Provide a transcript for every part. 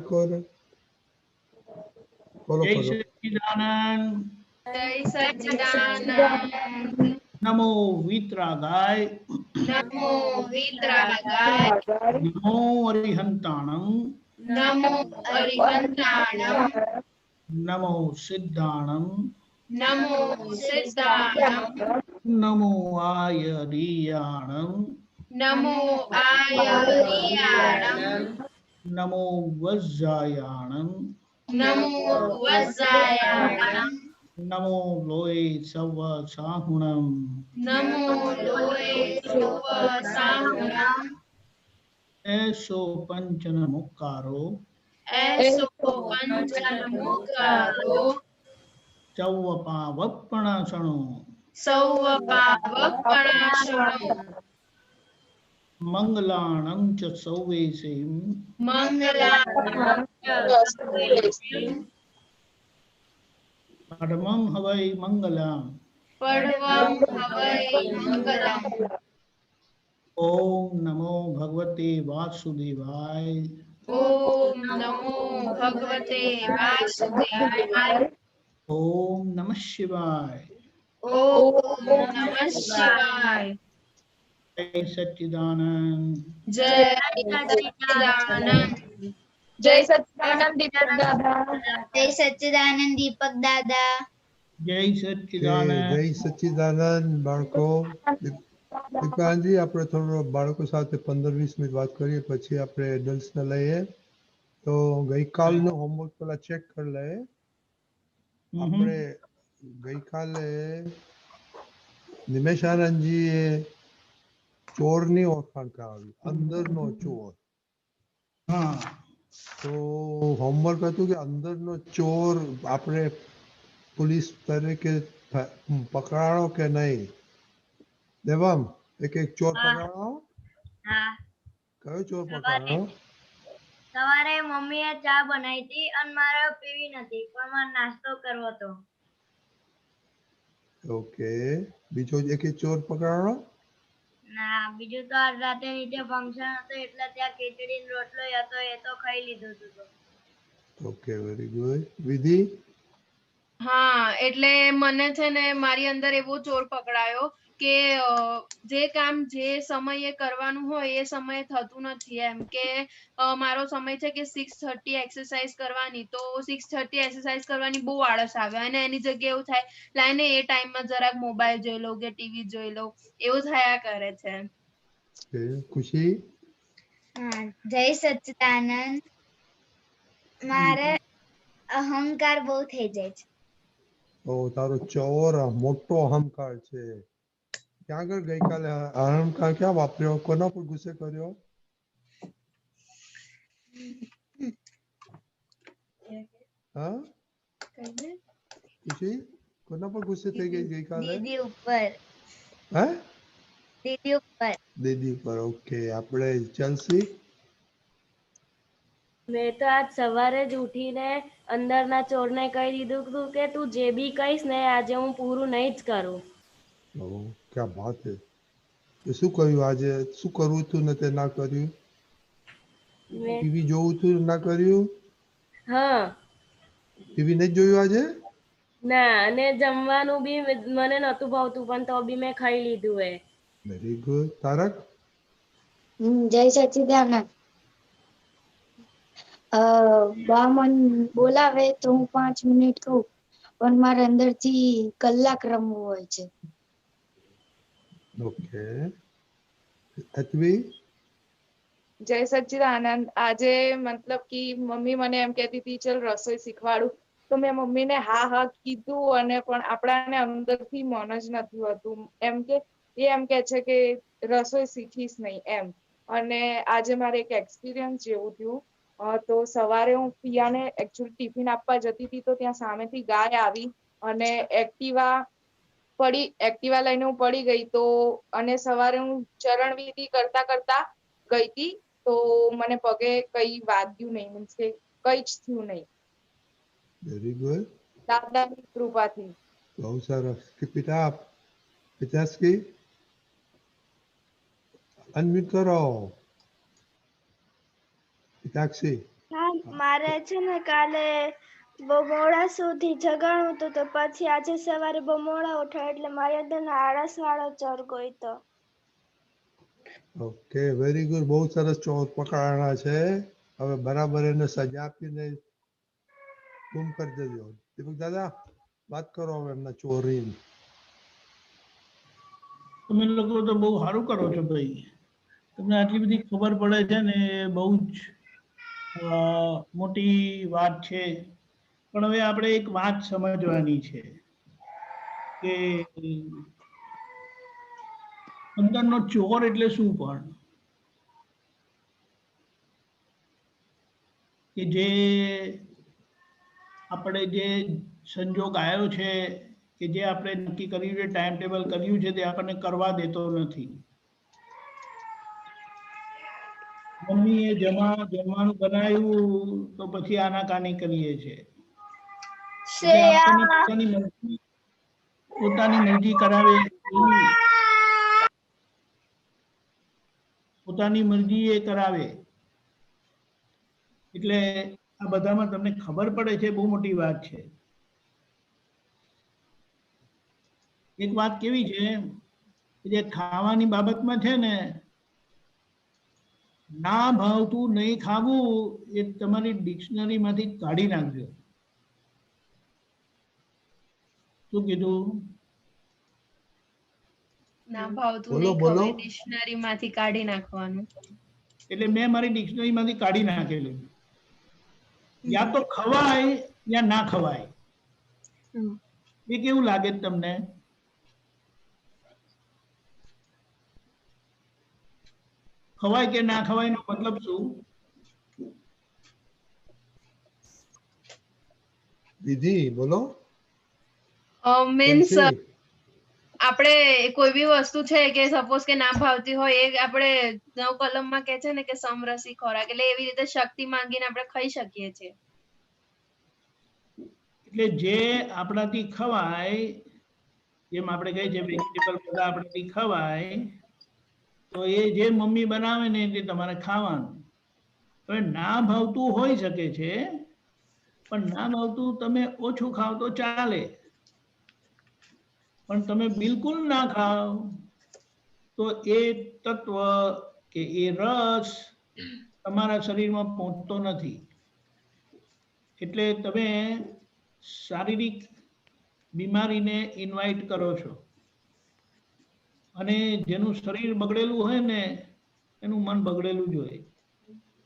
હરકો રે બોલો જય કરો સચ્ચિદાનંદ. જય સચ્ચિદાનંદ. નમો વિતરાગાય. નમો વિતરાગાય. નમો અરિહંતાણં. નમો અરિહંતાણં. નમો સિદ્ધાણં. નમો સિદ્ધાણં. નમો આયરિયાણં. નમો આયરિયાણં. નમો વજ્જાયાણં. નમો વજ્જાયાણં. નમો લોય સવ સાહુણં. નમો લોય સવ સાહુણં. એસો પંચન મુક્કારો. એસો પંચન મુક્કારો. ચૌવપાવપણાસણો. સૌવપાવપણાસણો. મંગલાણં ચ સૌવેસીં. મંગલાણં ચ સૌવેસીં. પરમં હવૈ મંગલં. પડવં હવૈ મંગલં. ઓમ નમો ભગવતે વાસુદેવાય. ઓમ નમો ભગવતે વાસુદેવાય. ઓમ નમઃ શિવાય. ઓમ નમઃ શિવાય. જય સચ્ચિદાનંદ. જય સચ્ચિદાનંદ. જય સચ્ચિદાનંદ દીપક દાદા. જય સચ્ચિદાનંદ દીપક દાદા. જય કે સચ્ચિદાનંદ. જય સચ્ચિદાનંદ બાળકો દીપાનજી આપણે થોડો બાળકો સાથે 15-20 મિનિટ વાત કરીએ પછી આપણે એડલ્ટ્સ ને લઈએ તો ગઈકાલનું હોમવર્ક પેલા ચેક કરી લઈએ આપણે ગઈકાલે નિમેશાનંદજીએ ચોરની ઓળખાણ કરાવી અંદરનો ચોર હા તો હોમવર્ક હતું કે અંદરનો ચોર આપણે પોલીસ તરીકે પકડાણો કે નહીં દેવામ એક ચોર પકડાણો હા કયો ચોર પકડાણો સવારે મમ્મીએ ચા બનાવી હતી અને મારે પીવી નથી પણ મારે નાસ્તો કરવો હતો. ઓકે બીજો એક ચોર પકડાણો ના બીજું તો આજ રાતે નીચે ફંક્શન હતું એટલે ત્યાં ખીચડી ને રોટલો હતો એ તો ખાઈ લીધું હતું. ઓકે વેરી ગુડ વિધિ હા એટલે મને છે ને મારી અંદર એવો ચોર પકડાયો કે જે કામ જે સમયે કરવાનું હોય એ સમયે થતું નથી એમ કે મારો સમય છે કે 6:30 એક્સરસાઇઝ કરવાની તો 6:30 એક્સરસાઇઝ કરવાની બહુ આળસ આવે અને એની જગ્યાએ એવું થાય લાઈને એ ટાઈમમાં જરાક મોબાઈલ જોઈ લઉં કે ટીવી જોઈ લઉં એવું થયા કરે છે. ખુશી જય સચ્ચિદાનંદ. મારે અહંકાર બહુ થઈ જાય છે. ઓ તારો ચોર મોટો અહંકાર છે ક્યાં આગળ ગઈકાલે અહંકાર ક્યાં વાપર્યો કોના પર ગુસ્સે કર્યો હા ખુશી કોના પર ગુસ્સે થઈ ગઈ ગઈકાલે દીદી ઉપર. હે દીદી ઉપર. દીદી પર ઓકે આપણે ચલસી મેં તો આજ સવારે જ ઉઠીને અંદરના ચોરને કહી દીધું હતું કે તું જે બી કહીશ ને આજે હું પૂરું નહીં જ કરું. ઓ ક્યાં વાત હે તો શું કર્યું આજે શું કરવું હતું ને તે ના કર્યું ટીવી જોવું હતું ના કર્યું હા ટીવી નહીં જોયું આજે ના અને જમવાનું બી મને નતું ભાવતું પણ તો બી મેં ખાઈ લીધું એ વેરી ગુડ તારક જય સચ્ચિદાનંદ. બા મન બોલાવે તો હું 5 મિનિટ કહું પણ મારે અંદરથી કલાક રમવું હોય છે. ઓકે અતવી જય સચ્ચિદાનંદ. આજે મતલબ કે મમ્મી મને એમ કહેતી હતી ચલ રસોઈ શીખવાડું તો મેં મમ્મીને હા કીધું અને પણ આપણાને અંદરથી મન જ નથી હોતું એમ કે એ એમ કે છે કે રસોઈ શીખીશ નહીં એમ અને આજે મારે એક એક્સપિરિયન્સ જેવું થયું તો સવારે હું પિયાને એકચ્યુઅલી ટિફિન આપવા જતી હતી તો ત્યાં સામેથી ગાય આવી અને એક્ટિવા લઈને હું પડી ગઈ તો અને સવારે હું ચરણવિધિ કરતા કરતા ગઈ હતી તો મને પગે કઈ વાગ્યું નહીં મીન્સ કે કઈ જ થયું નહીં વેરી ગુડ દાદાની કૃપાથી બહુ સરસ કીપ ઇટ અપ પિતાશ્રી અનમ્યુટ કરો પિતાશ્રી હા મારે છે ને કાલે બહુ મોડા સુધી જગાણું હતું તો પછી આજે સવારે બહુ મોડા ઉઠ્યા એટલે મારી અંદર આળસ વાળો ચર ગયો તો. ઓકે વેરી ગુડ, બહુ સરસ ચોર પકડાણા છે. હવે બરાબર એને સજા આપીને ગુમ કરી દેજો. દીપક દાદા વાત કરો હવે એમના ચોરી. તમે લોકો તો બહુ સારું કરો છો ભાઈ. તમને આટલી બધી ખબર પડે છે ને એ બહુ જ મોટી વાત છે. પણ હવે આપણે એક વાત સમજવાની છે કે અંદરનો ચોર એટલે શું? પણ કે જે આપણે જે સંજોગ આવ્યો છે કે જે આપણે નક્કી કર્યું છે, ટાઈમ ટેબલ કર્યું છે તે આપણને કરવા દેતો નથી. મમ્મીએ જમવાનું બનાવ્યું તો પછી આનાકાની કરીએ છીએ. એટલે આપણને પોતાની મરજી કરાવે પોતાની મરજી એ કરાવે એટલે આ બધામાં તમને ખબર પડે છે, બહુ મોટી વાત છે. એક વાત કેવી છે કે જે ખાવાની બાબતમાં છે ને, ના ભાવતું નહીં ખાવું એ તમારી ડિક્શનરી માંથી કાઢી નાખજો. શું કીધું? ના ભાવતું બોલો નહીં બોલો. ખવાય ડિક્શનરી માંથી કાઢી નાખવાનું. એટલે મેં મારી ડિક્શનરી માંથી કાઢી નાખેલું. યા તો ખવાય યા ના ખવાય. એ કેવું લાગે છે તમને? ખવાય કે ના ખવાય નો મતલબ શું? વિધિ બોલો. મીન્સ કેન્સી આપણે કોઈ બી વસ્તુ છે કે સપોઝ કે ના ભાવતી હોય એ આપણે નવ કલમમાં કે છે ને કે સમરસી ખોરાક, એટલે એવી રીતે શક્તિ માંગીને આપણે ખાઈ શકીએ છીએ. એટલે જે આપણાથી ખવાય, જેમ આપણે કહીએ છીએ વેજીટેબલ બધા આપણાથી ખવાય, તો એ જે મમ્મી બનાવે ને તે તમારે ખાવાનું. હવે ના ભાવતું હોઈ શકે છે, પણ ના ભાવતું તમે ઓછું ખાવ તો ચાલે. પણ તમે બિલકુલ ના ખાવ તો એ તત્વ કે એ રસ તમારા શરીરમાં પહોંચતો નથી. એટલે તમે શારીરિક બીમારીને ઇન્વાઇટ કરો છો. અને જેનું શરીર બગડેલું હોય ને એનું મન બગડેલું જ હોય.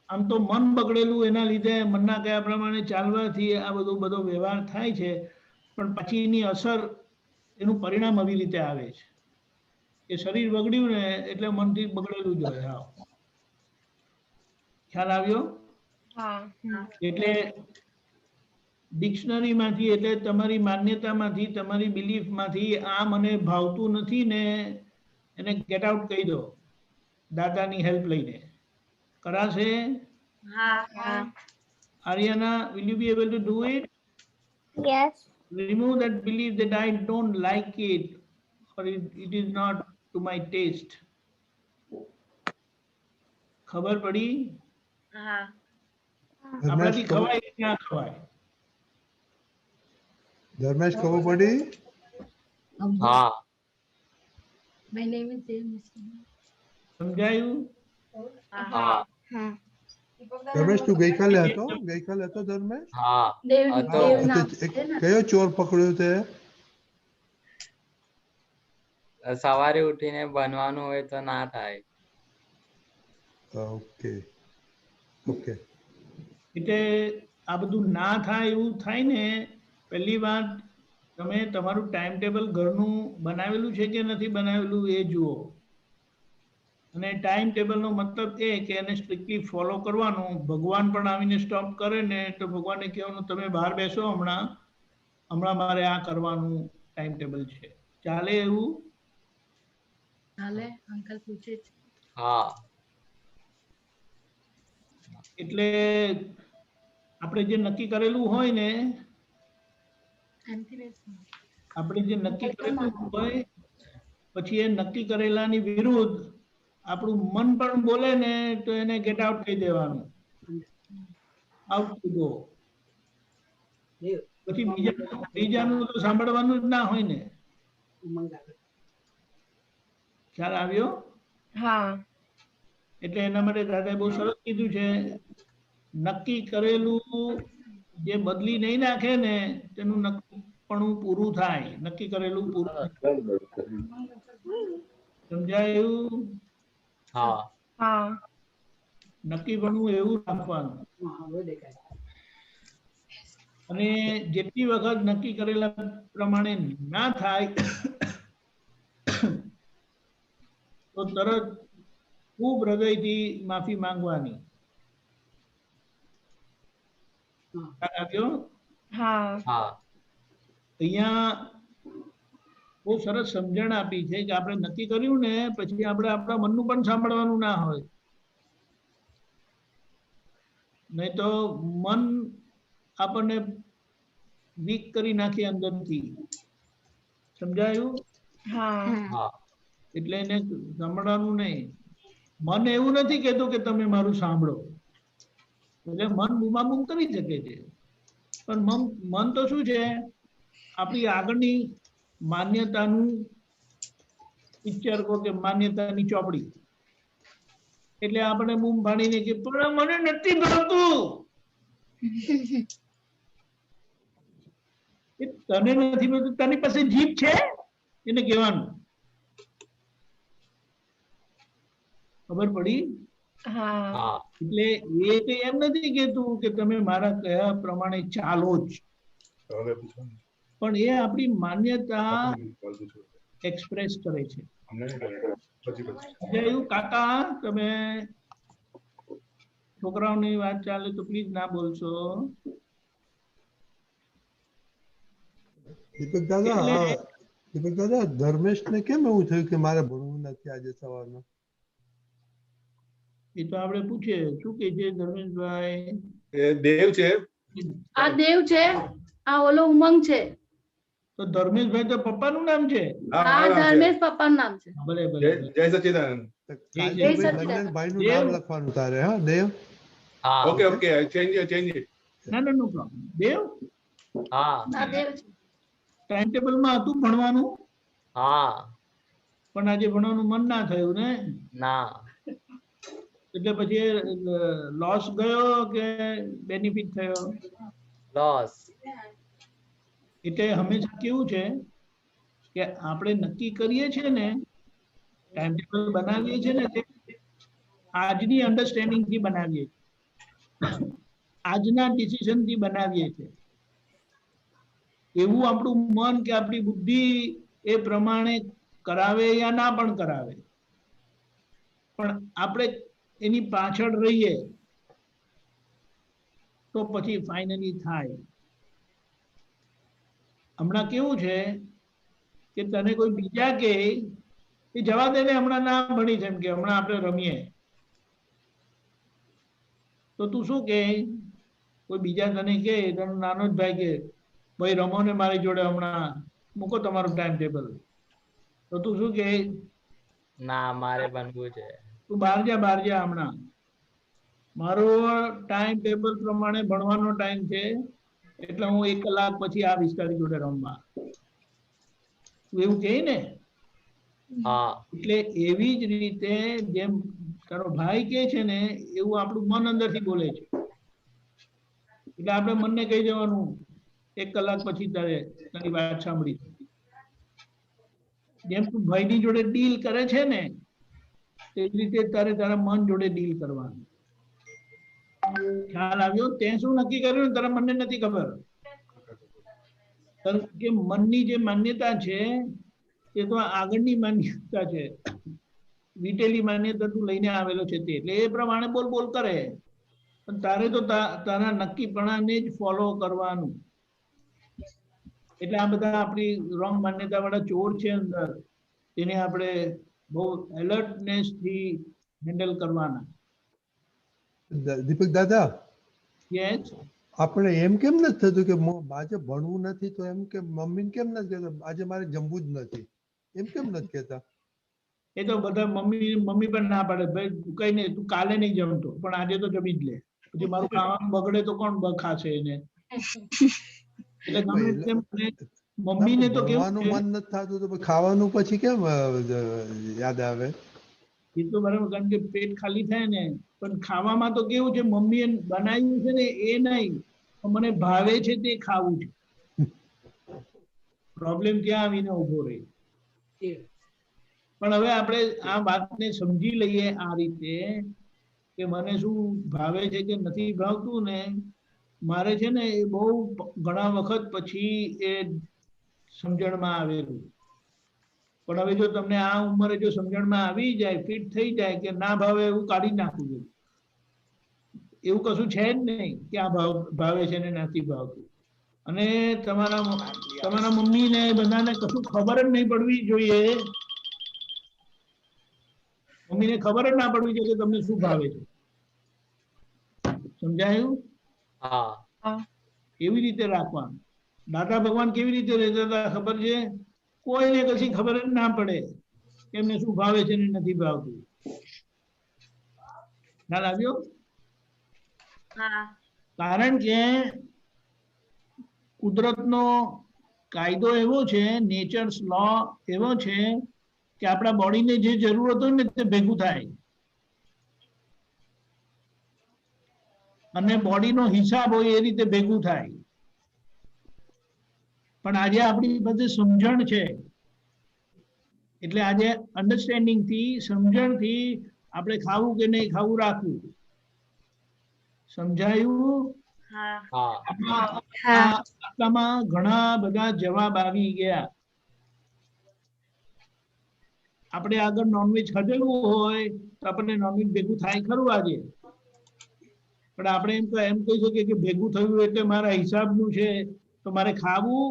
આમ તો મન બગડેલું એના લીધે મનના કયા પ્રમાણે ચાલવાથી આ બધો વ્યવહાર થાય છે, પણ પછી એની અસર, એનું પરિણામ આવી રીતે આવે છે કે શરીર બગડ્યું ને એટલે મનથી બગડેલું જ હોય. હા, ખ્યાલ આવ્યો? એટલે ડિક્શનરી માંથી, એટલે તમારી માન્યતામાંથી, તમારી બિલીફમાંથી આ મને ભાવતું નથી ને એને ગેટ આઉટ કહી દો દાદાની હેલ્પ લઈને. કરાશે? Ariana, will you be able to do it? Yes. Remove that belief that I don't like it or it is not to my taste. ખબર પડી? આપણાથી ખવાય કે ના ખવાય? ધર્મેશ ખબર પડી? હા. સમજાયું? હા. ધર્મેશ તું ગઈકાલે હતો ધર્મેશ? હા હતો. કયો ચોર પકડ્યો તે? સવારે ઉઠીને બનવાનું હોય તો ના થાય. Okay okay. એટલે આ બધું ના થાય એવું થાય ને, પહેલી વાત તમે તમારું ટાઈમ ટેબલ ઘરનું બનાવેલું છે કે નથી બનાવેલું એ જુઓ. અને ટાઈમ ટેબલનો મતલબ એ કે એને સ્ટ્રિક્ટલી ફોલો કરવાનું. ભગવાન પણ આવીને સ્ટોપ કરે ને તો ભગવાનને કહેવાનું તમે બહાર બેસો, હમણાં મારે આ કરવાનું ટાઈમ ટેબલ છે. ચાલે એવું? ચાલે, અંકલ પૂછે છે. હા. એટલે આપણે જે નક્કી કરેલું હોય ને, આપણે જે નક્કી કરેલું હોય પછી એ નક્કી કરેલાની વિરુદ્ધ આપણું મન પણ બોલે ને તો એને ગેટ આઉટ કહી દેવાનું. Out to go. પછી બીજાનું તો સાંભળવાનું જ ના હોય ને. ખ્યાલ આવ્યો? હા. એટલે એના માટે દાદાએ બહુ સરસ કીધું છે, નક્કી કરેલું જે બદલી નહીં નાખે ને તેનું નક્કીપણું પૂરું થાય. નક્કી કરેલું પૂરું થાય. સમજાયું? હા. હા. નક્કીપણું એવું રાખવાનું. અને જેટલી વખત નક્કી કરેલા પ્રમાણે ના થાય તો તરત ખૂબ હૃદયથી માફી માંગવાની. હા. હા. અહીંયા બહુ સરસ સમજણ આપી છે કે આપણે નક્કી કર્યું ને પછી આપણે આપણા મનનું પણ સાંભળવાનું ના હોય. નહીં તો મન આપણને વીક કરી નાખે અંદરથી. સમજાયું? હા. એટલે એને સાંભળવાનું નહીં. મન એવું નથી કહેતું કે તમે મારું સાંભળો. એટલે મન બૂમાબૂમ કરી શકે છે, પણ મન તો શું છે, આપણી આગળની માન્યતાનું પિક્ચર કહો કે માન્યતાની ચોપડી. એટલે આપણે બૂમ પાડીને કે પણ મને નથી ભાવતું. તને નથી ભાવતું, તારી પાસે જીભ છે એને કહેવાનું. ખબર પડી? હા. એટલે એ તો એમ નથી કેતું કે તમે મારા કયા પ્રમાણે ચાલો જ, પણ એ આપણી માન્યતા એક્સપ્રેસ કરે છે. એવું કાકા, તમે છોકરાઓની વાત ચાલે તો પ્લીઝ ના બોલશો. દીપક દાદા, ધર્મેશ ને કેમ એવું થયું કે મારે ભણવું નથી આજે સવારમાં? એ તો આપણે પૂછીએ. શું કે છે ધર્મેશભાઈ? એ દેવ છે. આ દેવ છે, આ ઓલો ઉમંગ છે. તો ધર્મેશભાઈ તો પપ્પાનું નામ છે. હા, ધર્મેશ પપ્પાનું નામ છે. ભલે ભલે. જય સચ્ચિદાનંદ. નંદનભાઈ નું નામ લખવાનું તારે. હા Dev. Okay okay, change it. ના ના, નો પ્રોબ્લેમ. દેવ? હા. આ દેવ છે. ટાઈમ ટેબલમાં હતું ભણવાનું? હા. પણ આજે ભણવાનું મન ના થયું ને? ના. એટલે પછી લોસ ગયો કે બેનિફિટ થયો? લોસ. એટલે હંમેશા કેવું છે કે આપણે નક્કી કરીએ છીએ ને, ટાઈમ ટેબલ બનાવીએ છીએ ને, તે આજની અન્ડરસ્ટેન્ડિંગ થી બનાવીએ છીએ, આજના ડિસિઝન થી બનાવીએ છીએ. એવું આપણું મન કે આપણી બુદ્ધિ એ પ્રમાણે કરાવે યા ના પણ કરાવે, પણ આપણે એની પાછળ રહીએ તો પછી ફાઇનલી થાય. હમણાં કેવું છે કે તને કોઈ બીજા કે એ જવા દે ને, હમણાં ના ભણી છે એમ કે હમણાં આપણે રમીએ, તો તું શું કે? કોઈ બીજા તને કે, તને નાનો જ ભાઈ કે ભાઈ રમો ને મારી જોડે, હમણાં મૂકો તમારું ટાઈમ ટેબલ, તો તું શું કે? ના, મારે બનવું છે. તું બહાર જા હમણાં, મારો ટાઈમ ટેબલ પ્રમાણે ભણવાનો ટાઈમ છે, એટલે હું 1 કલાક પછી આવીશ તારી જોડે રમવા. એવું કહે ને? હા. એટલે એવી જ રીતે જેમ તારો ભાઈ કે છે ને, એવું આપણું મન અંદરથી બોલે છે. એટલે આપણે મનને કહી દેવાનું 1 કલાક પછી તારી વાત સાંભળી. જેમ તું ભાઈની જોડે ડીલ કરે છે ને, તેવી રીતે તારા મન જોડે ડીલ કરવાનું. ખ્યાલ આવ્યો? તે શું નક્કી કર્યું તારા મનને નથી ખબર. કે મનની જે માન્યતા છે એ તો આગળની માન્યતા છે, વીટેલી માન્યતા તું લઈને આવેલો છે તે, એટલે એ પ્રમાણે બોલ કરે. પણ તારે તો તારા નક્કીપણાને જ ફોલો કરવાનું. એટલે આ બધા આપણી રોંગ માન્યતા વાળા ચોર છે અંદર, તેને આપણે બહુ એલર્ટનેસ થી હેન્ડલ કરવાના. દીપક દાદા, યસ. આપણે એમ કેમ નથી થતું કે આજે ભણવું નથી, તો એમ કે મમ્મીને કેમ નથી કહેતા આજે મારે જમવું જ નથી? એમ કેમ નથી કહેતા? એ તો બધા મમ્મી પણ ના પાડે, ભાઈ કઈ નહીં, તું કાલે નહીં જમતો પણ આજે તો જમી જ લે. પછી મારું ખાવાનું બગડે તો કોણ ખાશે એને? એટલે ગમે તેમ મને મમ્મીને તો કેવું ભણવાનું છે, મન નથી થતું તો પછી ખાવાનું પછી કેમ યાદ આવે? એ તો બરાબર, કારણ કે પેટ ખાલી થાય ને. પણ ખાવામાં તો કેવું છે, મમ્મીએ બનાવ્યું છે ને એ નહીં, મને ભાવે છે તે ખાવું છે. પ્રોબ્લેમ ક્યાં આવીને ઉભો રહે. પણ હવે આપણે આ વાતને સમજી લઈએ આ રીતે કે મને શું ભાવે છે કે નથી ભાવતું ને, મારે છે ને એ બહુ ઘણા વખત પછી એ સમજણમાં આવેલું. પણ હવે જો તમને આ ઉંમરે જો સમજણમાં આવી જાય, ફિટ થઈ જાય કે ના ભાવે એવું કાઢી નાખવું જોઈએ. એવું કશું છે જ નહીં કે આ ભાવે છે ને નથી ભાવતું. અને તમારા મમ્મીને બધાને કશું ખબર જ નહીં પડવી જોઈએ. મમ્મીને ખબર જ ના પડવી જોઈએ કે તમને શું ભાવે છે. સમજાયું? હા. એવી રીતે રાખવાનું. દાદા ભગવાન કેવી રીતે રહેતા હતા ખબર છે? કોઈને કશી ખબર જ ના પડે કે એમને શું ભાવે છે ને નથી ભાવતું. ખ્યાલ આવ્યો? કારણ કે કુદરતનો કાયદો એવો છે, નેચર્સ લો એવો છે કે આપણા બોડીને જે જરૂરત હોય ને તે ભેગું થાય. અને બોડીનો હિસાબ હોય એ રીતે ભેગું થાય. પણ આજે આપણી પાસે સમજણ છે, એટલે આજે અન્ડરસ્ટેન્ડિંગ થી, સમજણથી આપણે ખાવું કે નહીં ખાવું રાખવું. સમજાયું? આટલામાં ઘણા બધા જવાબ આવી ગયા. આપણે આગળ નોનવેજ ખાધેલું હોય તો આપણને નોનવેજ ભેગું થાય ખરું આજે? પણ આપણે એમ કહી શકીએ કે ભેગું થયું એટલે મારા હિસાબનું છે તો મારે ખાવું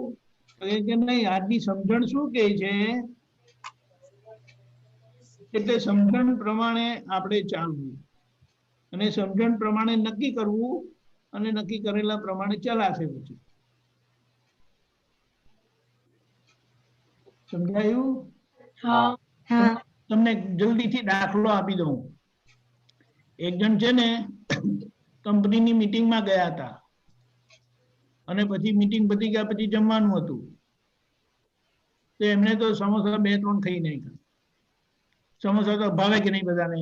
કે નહીં? આજની સમજણ શું કહે છે? એટલે સમજણ પ્રમાણે આપણે ચાલવું અને સમજણ પ્રમાણે નક્કી કરવું અને નક્કી કરેલા પ્રમાણે ચલાશે. પછી સમજાયું? તમને જલ્દીથી દાખલો આપી દઉં. એક જણ છે ને કંપનીની મીટિંગમાં ગયા હતા અને પછી મીટિંગ પતી ગયા પછી જમવાનું હતું તો એમને તો સમોસા 2-3 ખાઈ નાખ્યા. સમોસા તો ભાવે કે નહીં બધાને?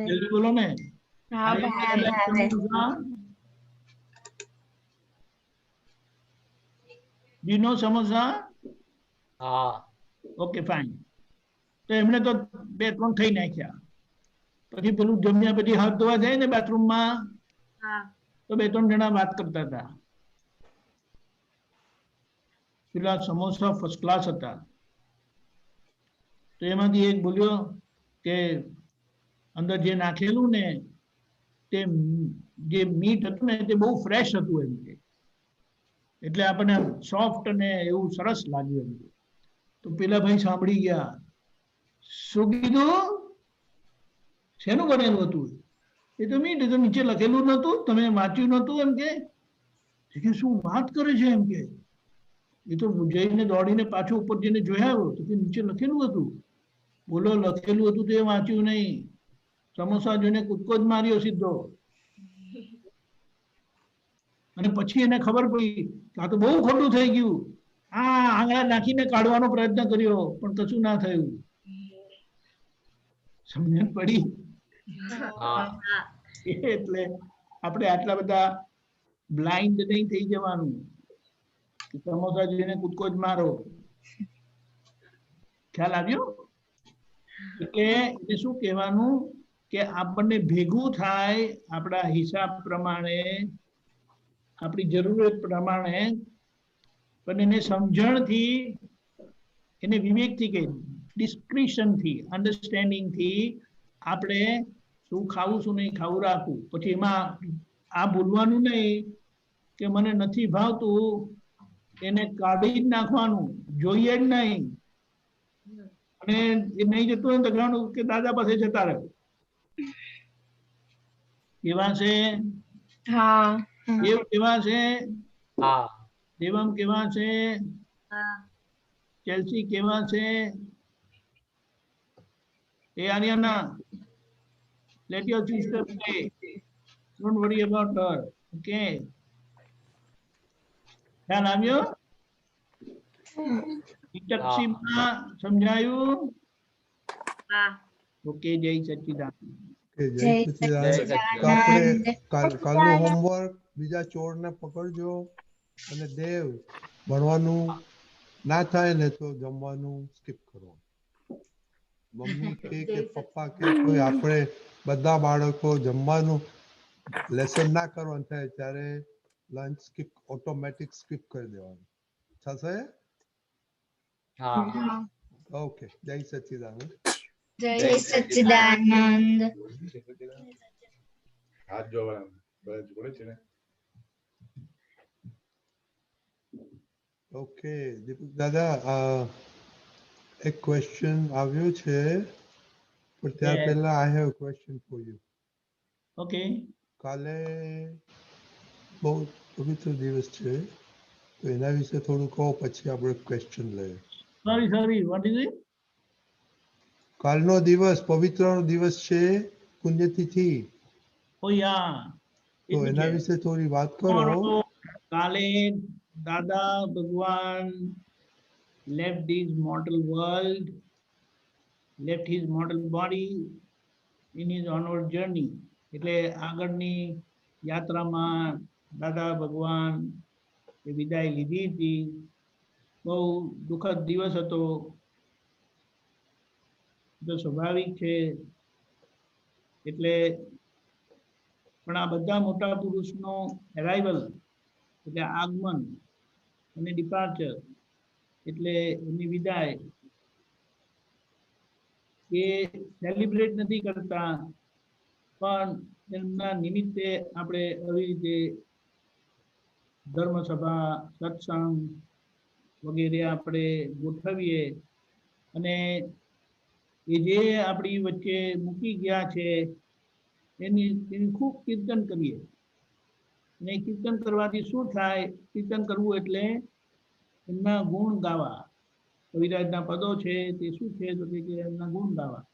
જલ્દી બોલો ને. Do you know samosa? Okay fine. તો એમણે તો 2-3 ખાઈ નાખ્યા. પછી પેલું જમ્યા પછી હાથ ધોવા જાય ને બાથરૂમમાં, તો 2-3 જણા વાત કરતા હતા. પેલા સમોસા ફર્સ્ટ ક્લાસ હતા. તો એમાંથી એક બોલ્યો કે અંદર જે નાખેલું ને તે જે મીટ હતું ને તે બહુ ફ્રેશ હતું એમ કે, એટલે આપણને સોફ્ટ અને એવું સરસ લાગ્યું એમ. તો પેલા ભાઈ સાંભળી ગયા. શું કીધું? શેનું બનેલું હતું? એ તો મીટ, એ તો નીચે લખેલું નતું, તમે વાંચ્યું નતું એમ કે શું વાત કરે છે એમ કે. એ તો જઈને દોડીને પાછું ઉપર જઈને જોયા તો કે નીચે લખેલું હતું. બોલો, લખેલું હતું તો એ વાંચ્યું નહીં, સમોસા જોઈને કૂદકો જ માર્યો સીધો. અને પછી એને ખબર પડી કે આ તો બહુ ખોટું થઈ ગયું. આંગળા નાખીને કાઢવાનો પ્રયત્ન કર્યો પણ કશું ના થયું. સમજણ પડી? એટલે આપણે આટલા બધા બ્લાઇન્ડ નહીં થઈ જવાનું કે સમોસા જોઈને કૂદકો જ મારો. ખ્યાલ આવ્યો? એટલે એને શું કહેવાનું કે આપણને ભેગું થાય આપણા હિસાબ પ્રમાણે, આપણી જરૂરત પ્રમાણે, પણ એને સમજણથી, એને વિવેકથી કહી, ડિસ્ક્રિશનથી, અન્ડરસ્ટેન્ડિંગથી આપણે શું ખાવું શું નહીં ખાવું રાખવું. પછી એમાં આ ભૂલવાનું નહીં કે મને નથી ભાવતું એને કાઢી જ નાખવાનું, જોઈએ જ નહીં. અને એ નહીં જતું હોય તો કહેવાનું કે દાદા પાસે જતા રહે. કેવા છે? કેવા છે? દેવમ કેવા છે? ચેલ્સી કેવા છે? એ આર્યના, let your sister play. Don't worry about her. Okay. ખ્યાલ આવ્યો? ઇટપસીમાં સમજાયું? હા. ઓકે, જય સચ્ચિદાનંદ. કે જય સચ્ચિદાનંદ. તો આપણે કાલનું હોમવર્ક બીજા ચોરને પકડજો અને દેવ ભણવાનું ના થાય ને તો જમવાનું સ્કીપ કરો. મમ્મી કે પપ્પા કે કોઈ આપણે બધા બાળકો જમવાનું લેસન ના કરવાનું થાય ત્યારે લંચ સ્કીપ ઓટોમેટિક સ્કીપ કરી દેવાનું થશે? હા. ઓકે, જય સચ્ચિદાનંદ. જય સચ્ચિદાનંદ. હાથ જોવા જોડે છે ને. ઓકે દીપક દાદા, એક ક્વેશ્ચન આવ્યો છે પણ ત્યાર Yes. પહેલા I have question for you. Okay. કાલે બહુ પવિત્ર દિવસ છે તો એના વિશે થોડું કહો પછી આપણે ક્વેશ્ચન લઈએ. Sorry, what is it? કાલનો દિવસ પવિત્ર દિવસ છે, પુણ્યતિથિ, Oh yeah. તો એના વિશે થોડી વાત કરો. કાલે દાદા ભગવાન left this mortal world, left his mortal body in his onward journey. એટલે આગળની યાત્રામાં દાદા ભગવાન એ વિદાય લીધી હતી. બહુ દુઃખદ દિવસ હતો. તો સ્વાભાવિક છે. એટલે પણ આ બધા મોટા પુરુષનો એરાઇવલ એટલે આગમન અને ડિપાર્ચર એટલે એમની વિદાય એ સેલિબ્રેટ નથી કરતા, પણ એમના નિમિત્તે આપણે આવી રીતે ધર્મસભા, સત્સંગ વગેરે આપણે ગોઠવીએ અને એ જે આપણી વચ્ચે મૂકી ગયા છે એની ખૂબ કીર્તન કરીએ. અને કીર્તન કરવાથી શું થાય? કીર્તન કરવું એટલે એમના ગુણ ગાવા. કવિરાજના પદો છે તે શું છે તો કે એમના ગુણ ગાવા.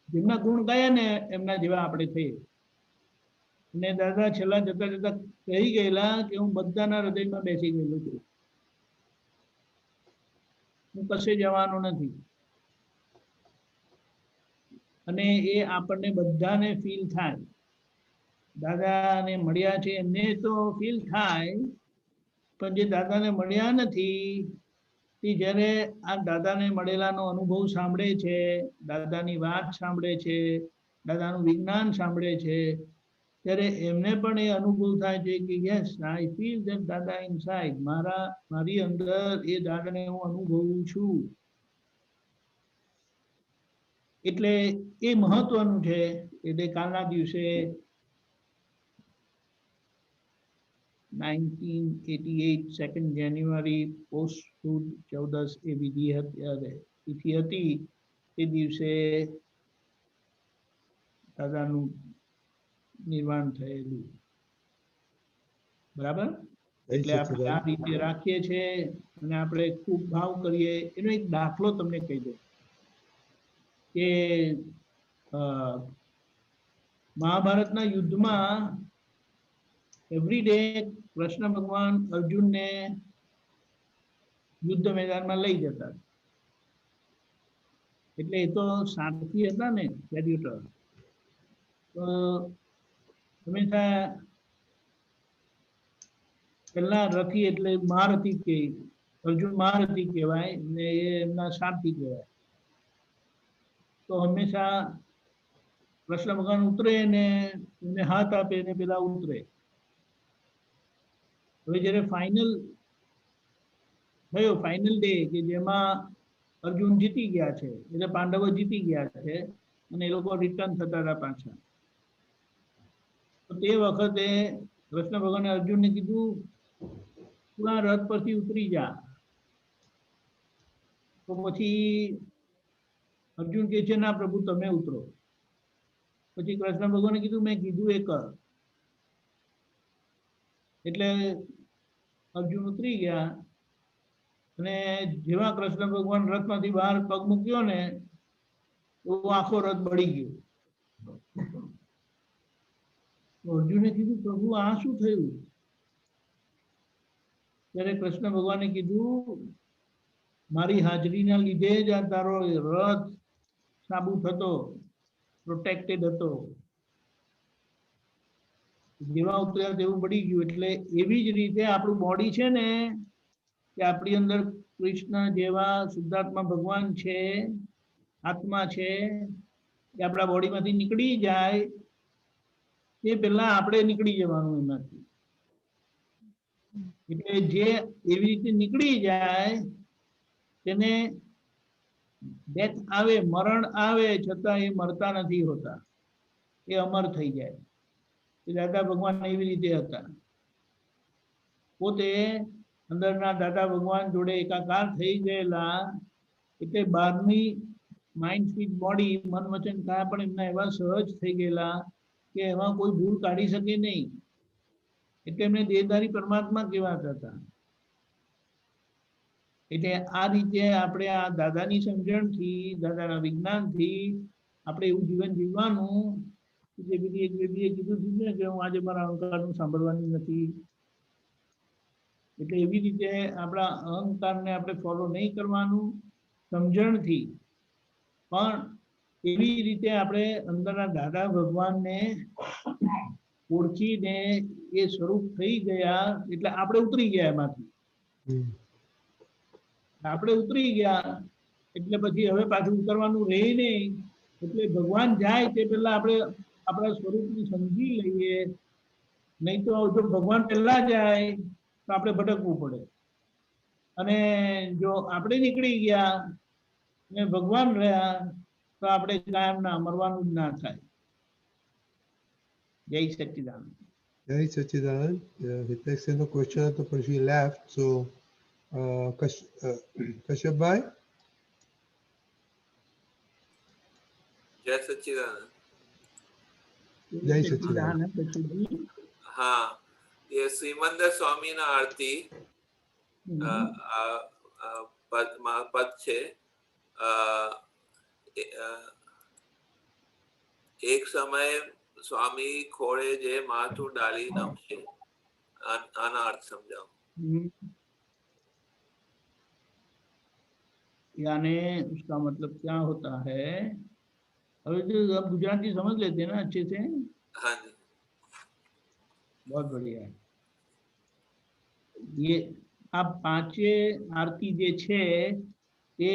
જેમના ગુણ ગાયા ને એમના જેવા આપણે થઈએ. અને દાદા છેલ્લા જતા જતા કહી ગયેલા કે હું બધાના હૃદયમાં બેસી ગયેલો છું, હું કશે જવાનો નથી. અને એ આપણને બધાને ફીલ થાય. દાદાને મળ્યા છે એમને તો ફીલ થાય, પણ જે દાદાને મળ્યા નથી તે જ્યારે આ દાદાને મળેલાનો અનુભવ સાંભળે છે, દાદાની વાત સાંભળે છે, દાદાનું વિજ્ઞાન સાંભળે છે, ત્યારે એમને પણ એ અનુભવ થાય છે કે યસ, આઈ ફીલ ધેટ દાદા ઇનસાઇડ. મારી અંદર એ દાદાને હું અનુભવું છું. એટલે એ મહત્વનું છે. એટલે કાલના દિવસે 1988 2nd જાન્યુઆરી પોસ્ટ સુદ 14 એ વિધિ તિથિ હતી. તે દિવસે દાદાનું નિર્વાણ થયેલું. બરાબર? એટલે આપણે આ રીતે રાખીએ છીએ અને આપણે ખૂબ ભાવ કરીએ. એનો એક દાખલો તમને કહી દઉં કે મહાભારતના યુદ્ધમાં એવરી ડે કૃષ્ણ ભગવાન અર્જુનને યુદ્ધ મેદાનમાં લઈ જતા. એટલે એ તો સારથી હતા ને, ગ્લેડિએટર. તો હંમેશા પહેલા રથી એટલે મહારથી કે અર્જુન મહારથી કહેવાય ને એ એમના સારથી કહેવાય. તો હંમેશા કૃષ્ણ ભગવાન ઉતરે ને એમને હાથ આપે ને પેલા ઉતરે. હવે જ્યારે ફાઇનલ થયો, ફાઇનલ ડે કે જેમાં અર્જુન જીતી ગયા છે, એટલે પાંડવો જીતી ગયા છે અને એ લોકો રિટર્ન થતા હતા પાછા. તો તે વખતે કૃષ્ણ ભગવાને અર્જુનને કીધું તું આ રથ પરથી ઉતરી જા. તો પછી અર્જુન કહે છે ના પ્રભુ તમે ઉતરો. પછી કૃષ્ણ ભગવાને કીધું મેં કીધું એ કર. એટલે અર્જુન ઉતરી ગયા અને જેવા કૃષ્ણ ભગવાન રથમાંથી બહાર પગ મૂક્યો ને તો આખો રથ બળી ગયો. તો અર્જુને કીધું પ્રભુ આ શું થયું? ત્યારે કૃષ્ણ ભગવાને કીધું મારી હાજરીના લીધે જ આ તારો રથ સાબુત હતો, પ્રોટેક્ટેડ હતો. જેવા ઉતર્યા તેવું પડી ગયું. એટલે એવી જ રીતે આપણું બોડી છે ને કે આપણી અંદર કૃષ્ણ જેવા શુદ્ધાત્મા ભગવાન છે, આત્મા છે, એ આપણા બોડીમાંથી નીકળી જાય તે પહેલા આપણે નીકળી જવાનું એમાંથી. એટલે જે એવી રીતે નીકળી જાય તેને ડેથ આવે, મરણ આવે, છતાં એ મરતા નથી હોતા, એ અમર થઈ જાય. દાદા ભગવાન એવી રીતે હતા. પોતે અંદરના દાદા ભગવાન જોડે એકાકાર થઈ ગયેલા, એટલે બહારની માઇન્ડ સ્પીચ બોડી, મન વચન કાયા પણ એમના એવા સહજ થઈ ગયેલા કે એમાં કોઈ ભૂલ કાઢી શકે નહીં. એટલે એમને દેહધારી પરમાત્મા કહેવાતા હતા. એટલે આ રીતે આપણે આ દાદાની સમજણથી, દાદાના વિજ્ઞાનથી આપણે એવું જીવન જીવવાનું જે બધી એક વ્યક્તિએ કીધું હતું ને કે હું આજે મારા અહંકારનું સાંભળવાની નથી. એટલે એવી રીતે આપણા અહંકારને આપણે ફોલો નહીં કરવાનું સમજણથી, પણ એવી રીતે આપણે અંદરના દાદા ભગવાનને ઓળખીને એ સ્વરૂપ થઈ ગયા. એટલે આપણે ઉતરી ગયા એમાંથી. આપણે ઉતરી ગયા એટલે પછી હવે પાછું ઉતરવાનું રહે નહીં. એટલે ભગવાન જાય તે પહેલા આપણે આપણા સ્વરૂપને સમજી લઈએ. નહીં તો જો ભગવાન પહેલા જાય તો આપણે ભટકવું પડે. અને જો આપણે નીકળી ગયા ને ભગવાન રહ્યા તો આપણે કાયમના મરવાનું જ ના થાય. જય સચ્ચિદાનંદ. જય સચ્ચિદાનંદ. હિતેશનો ક્વેશ્ચન હતો પણ she left, so કશ્યપભાઈ. જય સચ્ચિદાનંદ. જય સચ્ચિદાનંદ. હા, એ શ્રીમંદર સ્વામીના આરતી પદ છે. એક સમયે સ્વામી ખોળે જે માથું ડાલી નમશે. આના અર્થ સમજાવો. यानी उसका मतलब क्या होता है? अभी जो आप गुजराती समझ लेते हैं ना अच्छे से? हाँ जी, बहुत बढ़िया है. ये આ પાંચે આરતી જે છે એ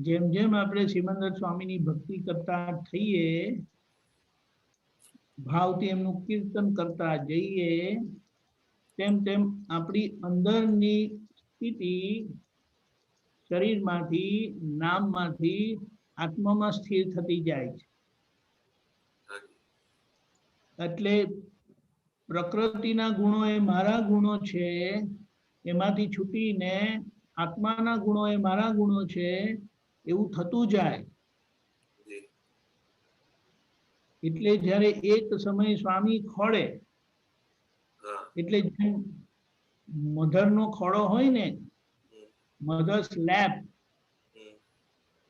જેમ જેમ આપણે સિમંદર સ્વામીની ભક્તિ કરતા થઈએ, ભાવથી એમનું કીર્તન કરતા જઈએ, તેમ તેમ આપણી અંદરની સ્થિતિ શરીરમાંથી, નામમાંથી આત્મામાં સ્થિર થતી જાય છે. એટલે પ્રકૃતિના ગુણો એ મારા ગુણો છે, એમાંથી છૂટીને આત્માના ગુણો એ મારા ગુણો છે એવું થતું જાય. એટલે જ્યારે એક સમય સ્વામી ખોળે, એટલે જેમ મધરનો ખોળો હોય ને, mother's lap,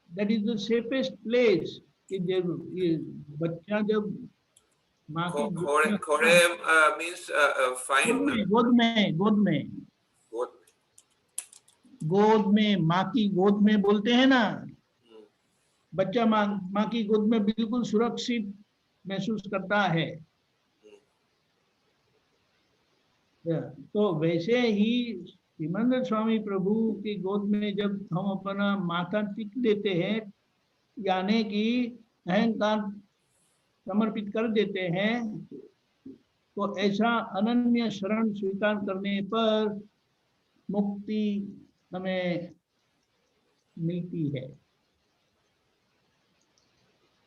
that is the safest place. कि जब ये बच्चा जब माँ की खोड़े means find गोद में माँ की गोद में बोलते हैं ना, बच्चा माँ की गोद में बिल्कुल सुरक्षित महसूस करता है. तो वैसे ही सिमंदर स्वामी प्रभु की गोद में जब हम अपना माथा टिक देते हैं, यानी कि अहंकार समर्पित कर देते हैं, तो ऐसा अनन्य शरण स्वीकार करने पर मुक्ति हमें मिलती है.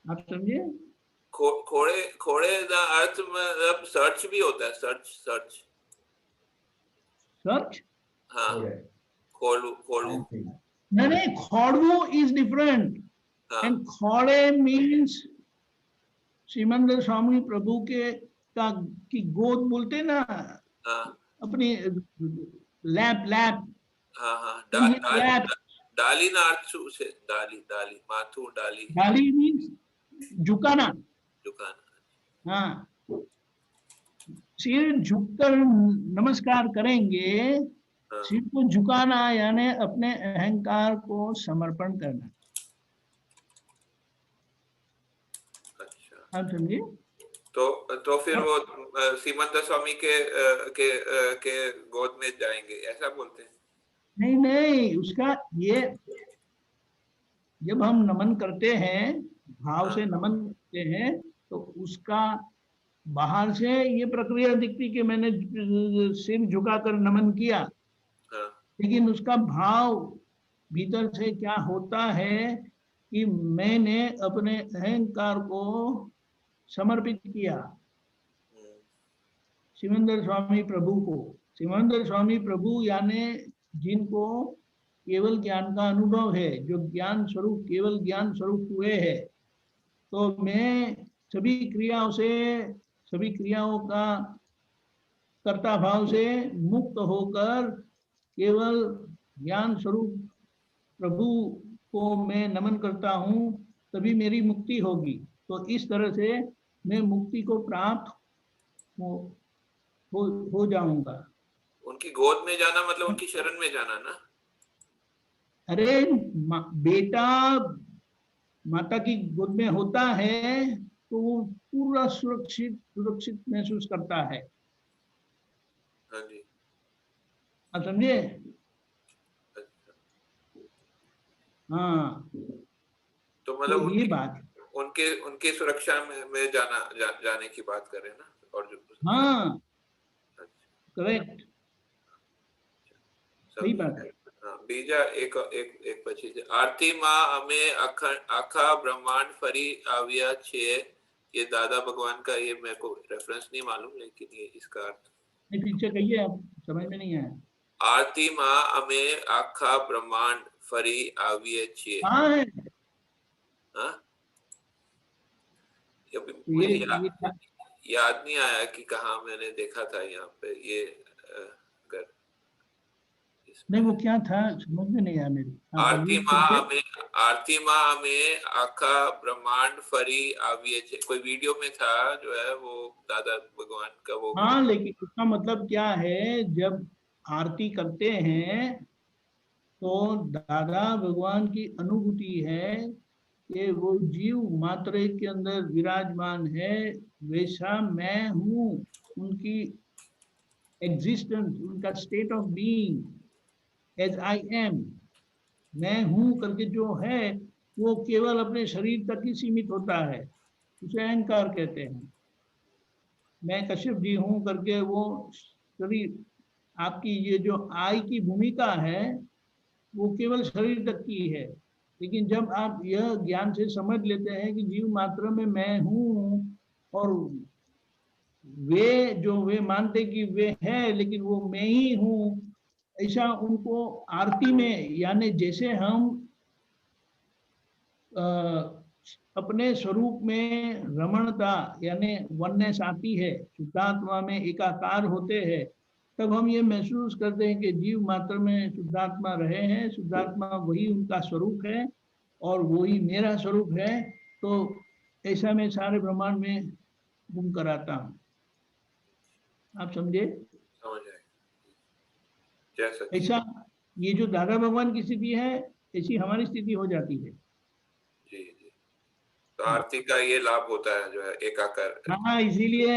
आप समझे? खोड़े खोड़े का अर्थ मतलब सर्च भी होता है. Search search search. हाँ, खोलू खोलू. नहीं, खोड़वू is different. And Khode means Simandhar Swami प्रभु के की गोद बोलते ना, अपनी लैप लैप. हाँ हाँ, डाली ना अर्थ શું છે? डाली डाली माथું डाली. डाली means झुकाना. झुकाना. हाँ, सिर झुककर नमस्कार करेंगे। हाँ, सिर को झुकाना यानी अपने अहंकार को समर्पण करना। अच्छा। आप समझे? तो फिर वो सीमंत स्वामी के गोद में जाएंगे, ऐसा बोलते हैं? नहीं नहीं, उसका ये जब हम नमन करते हैं, भाव से नमन करते हैं, तो उसका बाहर से ये प्रक्रिया दिखती कि मैंने सिर झुकाकर नमन किया, हाँ, लेकिन उसका भाव भीतर से क्या होता है कि मैंने अपने अहंकार को समर्पित किया सिमंदर स्वामी प्रभु को। सिमंदर स्वामी प्रभु यानी जिनको केवल ज्ञान का अनुभव है, जो ज्ञान स्वरूप केवल ज्ञान स्वरूप हुए हैं। तो मैं सभी क्रियाओं का कर्ता भाव से मुक्त होकर केवल ज्ञान स्वरूप प्रभु को मैं नमन करता हूँ, तभी मेरी मुक्ति होगी। तो इस तरह से मैं मुक्ति को प्राप्त हो जाऊंगा। उनकी गोद में जाना मतलब उनकी शरण में जाना ना? अरे बेटा माता की गोद में होता है तो वो पूरा सुरक्षित महसूस करता है। हाँ जी। आप समझे? हाँ, तो मतलब तो ये बात उनके सुरक्षा में जाने की बात कर रहे हैं ना? और जो हाँ, करेक्ट, सही बात है। हाँ, बीजा एक પછી છે આરતીમાં અમે આખા ब्रह्मांड फरी આવ્યા છીએ। ये दादा भगवान का, ये मेरे को रेफरेंस नहीं मालूम, लेकिन ये इसका अर्थ नहीं, पीछे कहिए, आप समझ में नहीं आया। आरतीમાં અમે આખા ब्रह्मांड फरी આવ્યા છીએ। हाँ है। हाँ, मुझे याद नहीं आया कि कहाँ मैंने देखा था यहाँ पे ये नहीं, वो क्या था समझ में नहीं आया मेरी। आरतीમાં અમે આખા ब्रह्मांड फरी આવ્યે છે, कोई वीडियो में था जो है वो दादा भगवान का वो। हाँ, लेकिन उसका मतलब क्या है, जब आरती करते हैं तो दादा भगवान की अनुभूति है कि वो जीव मात्र के अंदर विराजमान है, वैसा मैं हूँ। उनकी एग्जिस्टेंस, उनका state of being as I am, मैं हूँ करके जो है वो केवल अपने शरीर तक ही सीमित होता है, उसे अहंकार कहते हैं। मैं कश्यप जी हूँ करके वो शरीर, आपकी ये जो आई की भूमिका है वो केवल शरीर तक की है। लेकिन जब आप यह ज्ञान से समझ लेते हैं कि जीव मात्र में मैं हूँ, और वे मानते कि वे है लेकिन वो मैं ही हूँ, ऐसा उनको आरती में, यानी जैसे हम अपने स्वरूप में रमणता यानी वननेस आती है, शुद्धात्मा में एकाकार होते हैं, तब हम ये महसूस करते हैं कि जीव मात्र में शुद्धात्मा रहे हैं, शुद्धात्मा वही उनका स्वरूप है और वही मेरा स्वरूप है। तो ऐसा मैं सारे ब्रह्मांड में घूम कर आता हूँ। आप समझे? ऐसा ये जो दादा भगवान की स्थिति है, ऐसी हमारी स्थिति हो जाती है। जी जी, तो आरती का ये लाभ होता है जो है एकाकार। हाँ, इसीलिए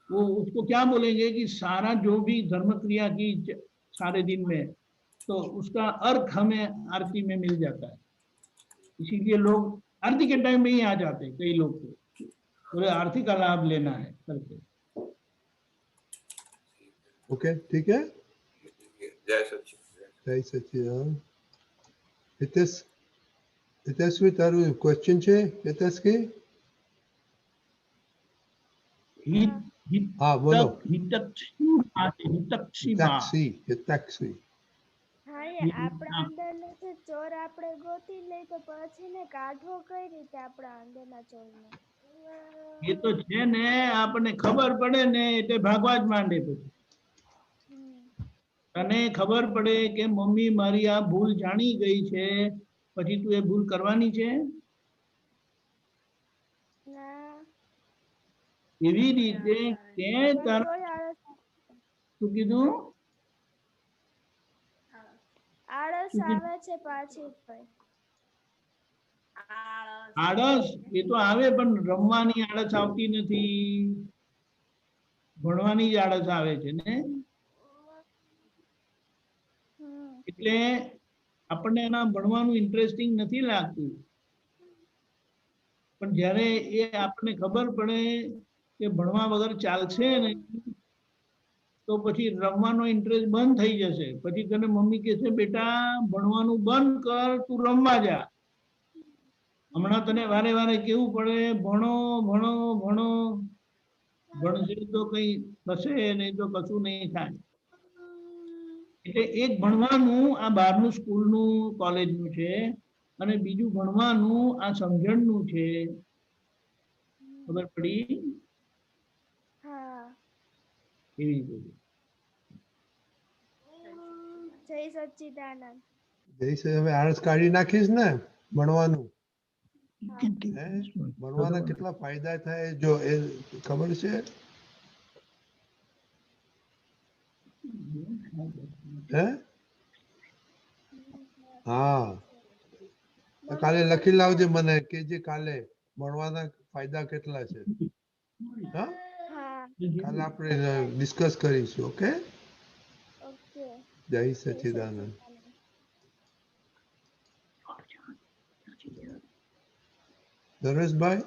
वो उसको क्या बोलेंगे कि सारा जो भी धर्म क्रिया की सारे दिन में, तो उसका अर्थ हमें आरती में मिल जाता है। इसीलिए लोग आरती के टाइम में ही आ जाते हैं, कई लोग तो बोले आरती का लाभ लेना है करके। ओके, ठीक है। जय सच्चिदानंद। जय सच्चिदानंद। हितेश्वी, તારું ક્વેશ્ચન છે હિતેશકી? हाँ बोलो। हितक्षी। હા, આપણા અંદરનો જે ચોર આપણે ગોતી લઈ તો પછી ને કાઢવો કઈ રીતે આપણા અંદરના ચોરને? ये तो છે ને, આપણને ખબર પડે ને એટલે ભાગવા જ માંડે। પછી તને ખબર પડે કે મમ્મી મારી આ ભૂલ જાણી ગઈ છે, પછી તું એ ભૂલ કરવાની છે? એવી રીતે તે તારા શું કીધું આળસ આવે છે પાછી ભાઈ. આળસ એ તો આવે પણ રમવાની આળસ આવતી નથી, ભણવાની જ આળસ આવે છે ને. એટલે આપણને એના ભણવાનું ઇન્ટરેસ્ટિંગ નથી લાગતું, પણ જ્યારે એ આપણને ખબર પડે કે ભણવા વગર ચાલશે ને તો પછી રમવાનો ઇન્ટરેસ્ટ બંધ થઈ જશે. પછી તને મમ્મી કહેશે બેટા ભણવાનું બંધ કર, તું રમવા જા. હમણાં તને વારે વારે કેવું પડે ભણો ભણો ભણો, ભણશે તો કઈ થશે, નહીં તો કશું નહીં થાય. એટલે એક ભણવાનું આ બહારનું સ્કૂલનું કોલેજનું છે, અને બીજું ભણવાનું આ સમજણનું છે. ખબર પડી? એવી રીતે જય સચ્ચિદાનંદ. જય હવે આળસ કાઢી નાખીશ ને ભણવાનું. ભણવાના કેટલા ફાયદા થાય જો એ ખબર છે? હે? હા, કાલે લખી લાવજે મને કે જે કાલે ભણવાના ફાયદા કેટલા છે. હા, કાલે આપણે ડિસ્કસ કરીશું. ઓકે, જય સચ્ચિદાનંદ. નરેશભાઈ,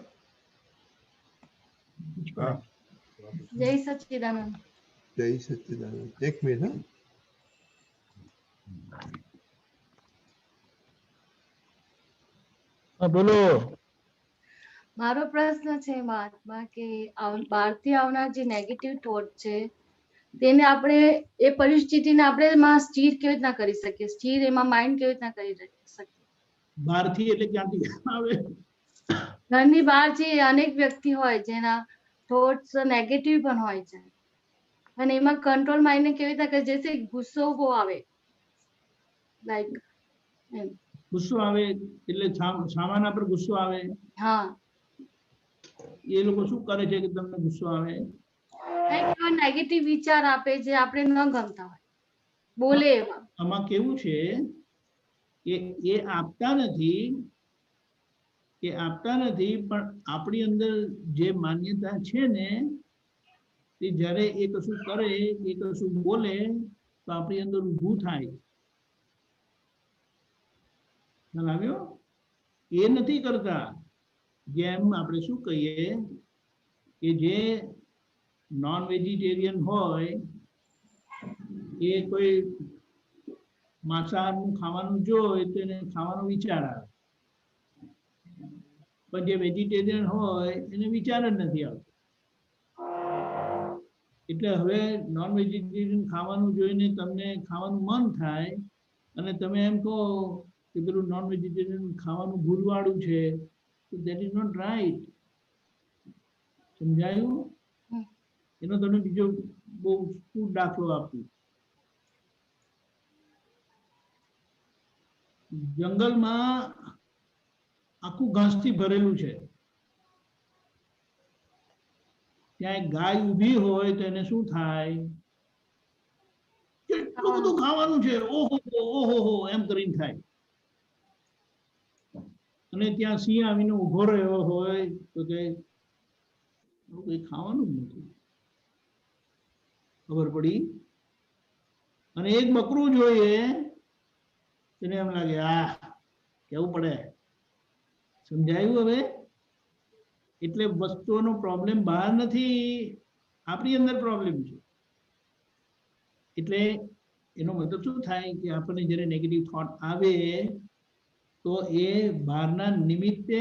જય સચ્ચિદાનંદ. જય સચ્ચિદાનંદ. એક મિનિટ. બોલો. મારો પ્રશ્ન છે મહાત્મા કે બહારથી આવનાર જે નેગેટિવ થોટ છે તેને આપણે એ પરિસ્થિતિને આપણે એમાં સ્થિર કેવી રીતના કરી શકીએ, સ્થિર એમાં માઇન્ડ કેવી રીતના કરી શકીએ? બહારથી એટલે ક્યાંથી આવે? ઘરની બહાર જે અનેક વ્યક્તિ હોય જેના થોટ્સ નેગેટિવ પણ હોય છે, અને એમાં કંટ્રોલ માઇન્ડ ને કેવી રીતના કરે, જેસે ગુસ્સો બહુ આવે, લાઈક ગુસ્સો આવે એટલે સામાના પર ગુસ્સો આવે. હા, એ લોકો શું કરે છે કે તમને ગુસ્સો આવે? નેગેટિવ વિચાર આપે જે આપણે ન ગમતા હોય, બોલે એવા. આમાં કેવું છે કે એ આપતા નથી, પણ આપણી અંદર જે માન્યતા છે ને એ જ્યારે એ કશું કરે, એ કશું બોલે તો આપણી અંદર ઊભું થાય. ખ્યાલ આવ્યો? એ નથી કરતા. જેમ આપણે શું કહીએ કે જે નોન વેજીટેરિયન હોય એ કોઈ માંસાહારનું ખાવાનું જોઈ તો એને ખાવાનો વિચાર આવે, પણ જે વેજીટેરિયન હોય એને વિચાર જ નથી આવતો. એટલે હવે નોન વેજીટેરિયન ખાવાનું જોઈને તમને ખાવાનું મન થાય અને તમે એમ કહો કે પેલું નોન વેજીટેરિયન ખાવાનું ભૂલવાળું છે, તો દેટ ઇઝ નોટ રાઈટ. સમજાયું? એનો તમે બીજો બહુ સ્ફૂટ દાખલો આપું. જંગલમાં આખું ઘાસથી ભરેલું છે, ત્યાં એક ગાય ઊભી હોય તો એને શું થાય? કેટલું બધું ખાવાનું છે, ઓહો ઓહો એમ કરીને થાય. અને ત્યાં સિંહ આવીને ઉભો રહ્યો હોય તો કે કઈ ખાવાનું જ નથી. ખબર પડી? અને એક બકરું જોઈએ એને એમ લાગે આ કેવું પડે. સમજાયું હવે? એટલે વસ્તુઓનો પ્રોબ્લેમ બહાર નથી, આપણી અંદર પ્રોબ્લેમ છે. એટલે એનો મતલબ શું થાય કે આપણને જ્યારે નેગેટિવ થોટ આવે તો એ બહારના નિમિત્તે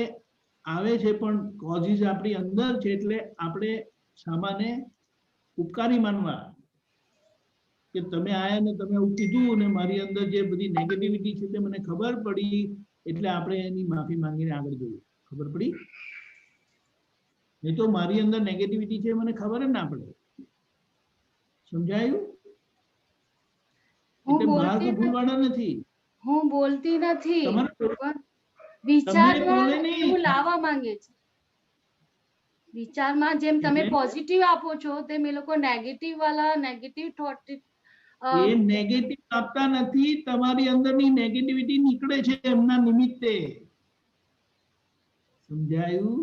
આવે છે, પણ કોઝિસ આપણી અંદર છે. એટલે આપણે સામાન્ય ઉપકારી માનવા કે તમે આયા ને તમે એવું કીધું ને મારી અંદર જે બધી નેગેટિવિટી છે તે મને ખબર પડી, એટલે આપણે એની માફી માંગીને આગળ જઈએ. ખબર પડી? નહીં તો મારી અંદર નેગેટિવિટી છે મને ખબર જ ના પડે. સમજાયું? એટલે બહાર તો ભૂલવાના નથી. હું બોલતી નથી, પણ વિચારમાં એવું લાવવા માંગે છે. વિચારમાં જેમ તમે એટલે? પોઝિટિવ આપો છો તેમ એ લોકો નેગેટિવ વાળા નેગેટિવ થોટ એ નેગેટિવ આપતા નથી, તમારી અંદરની નેગેટિવિટી નીકળે છે એમના નિમિત્તે. સમજાયું?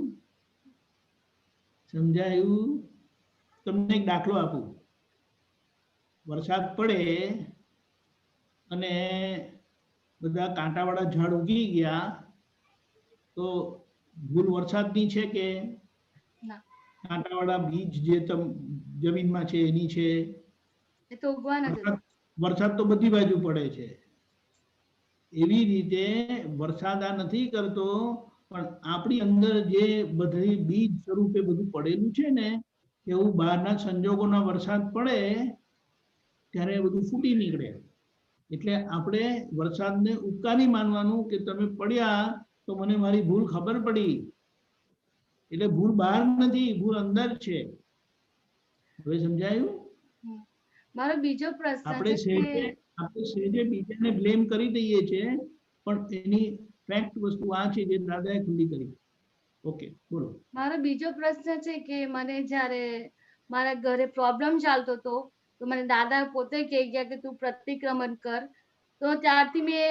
સમજાયું? તમને એક દાખલો આપું. વરસાદ પડે અને બધા કાંટાવાળા ઝાડ ઉગી ગયા તો ભૂલ વરસાદની છે કે ના, કાંટાવાળા બીજ જે જમીનમાં છે એની છે? એ તો ઉગવાના જ હતા. વરસાદ તો બધી બાજુ પડે છે. એવી રીતે વરસાદ આ નથી કરતો, પણ આપણી અંદર જે બધી બીજ સ્વરૂપે બધું પડેલું છે ને, એવું બહારના સંજોગોના વરસાદ પડે ત્યારે એ બધું ફૂટી નીકળે. એટલે આપણે વરસાદને ઉપકારી માનવાનું કે તમે પડ્યા તો મને મારી ભૂલ ખબર પડી. એટલે ભૂલ બહાર નથી, ભૂલ અંદર છે. હવે સમજાયું? મારો બીજો પ્રશ્ન આપણે સહેજે બીજાને બ્લેમ કરી દઈએ છીએ, પણ એની ફેક્ટ વસ્તુ આ છે જે દાદાએ ખુલ્લી કરી. ઓકે, બોલો. મારો બીજો પ્રશ્ન છે કે મને જ્યારે મારા ઘરે પ્રોબ્લેમ ચાલતો હતો તો મને દાદા પોતે કહી ગયા કે તું પ્રતિક્રમણ કર. તો ત્યારથી મેં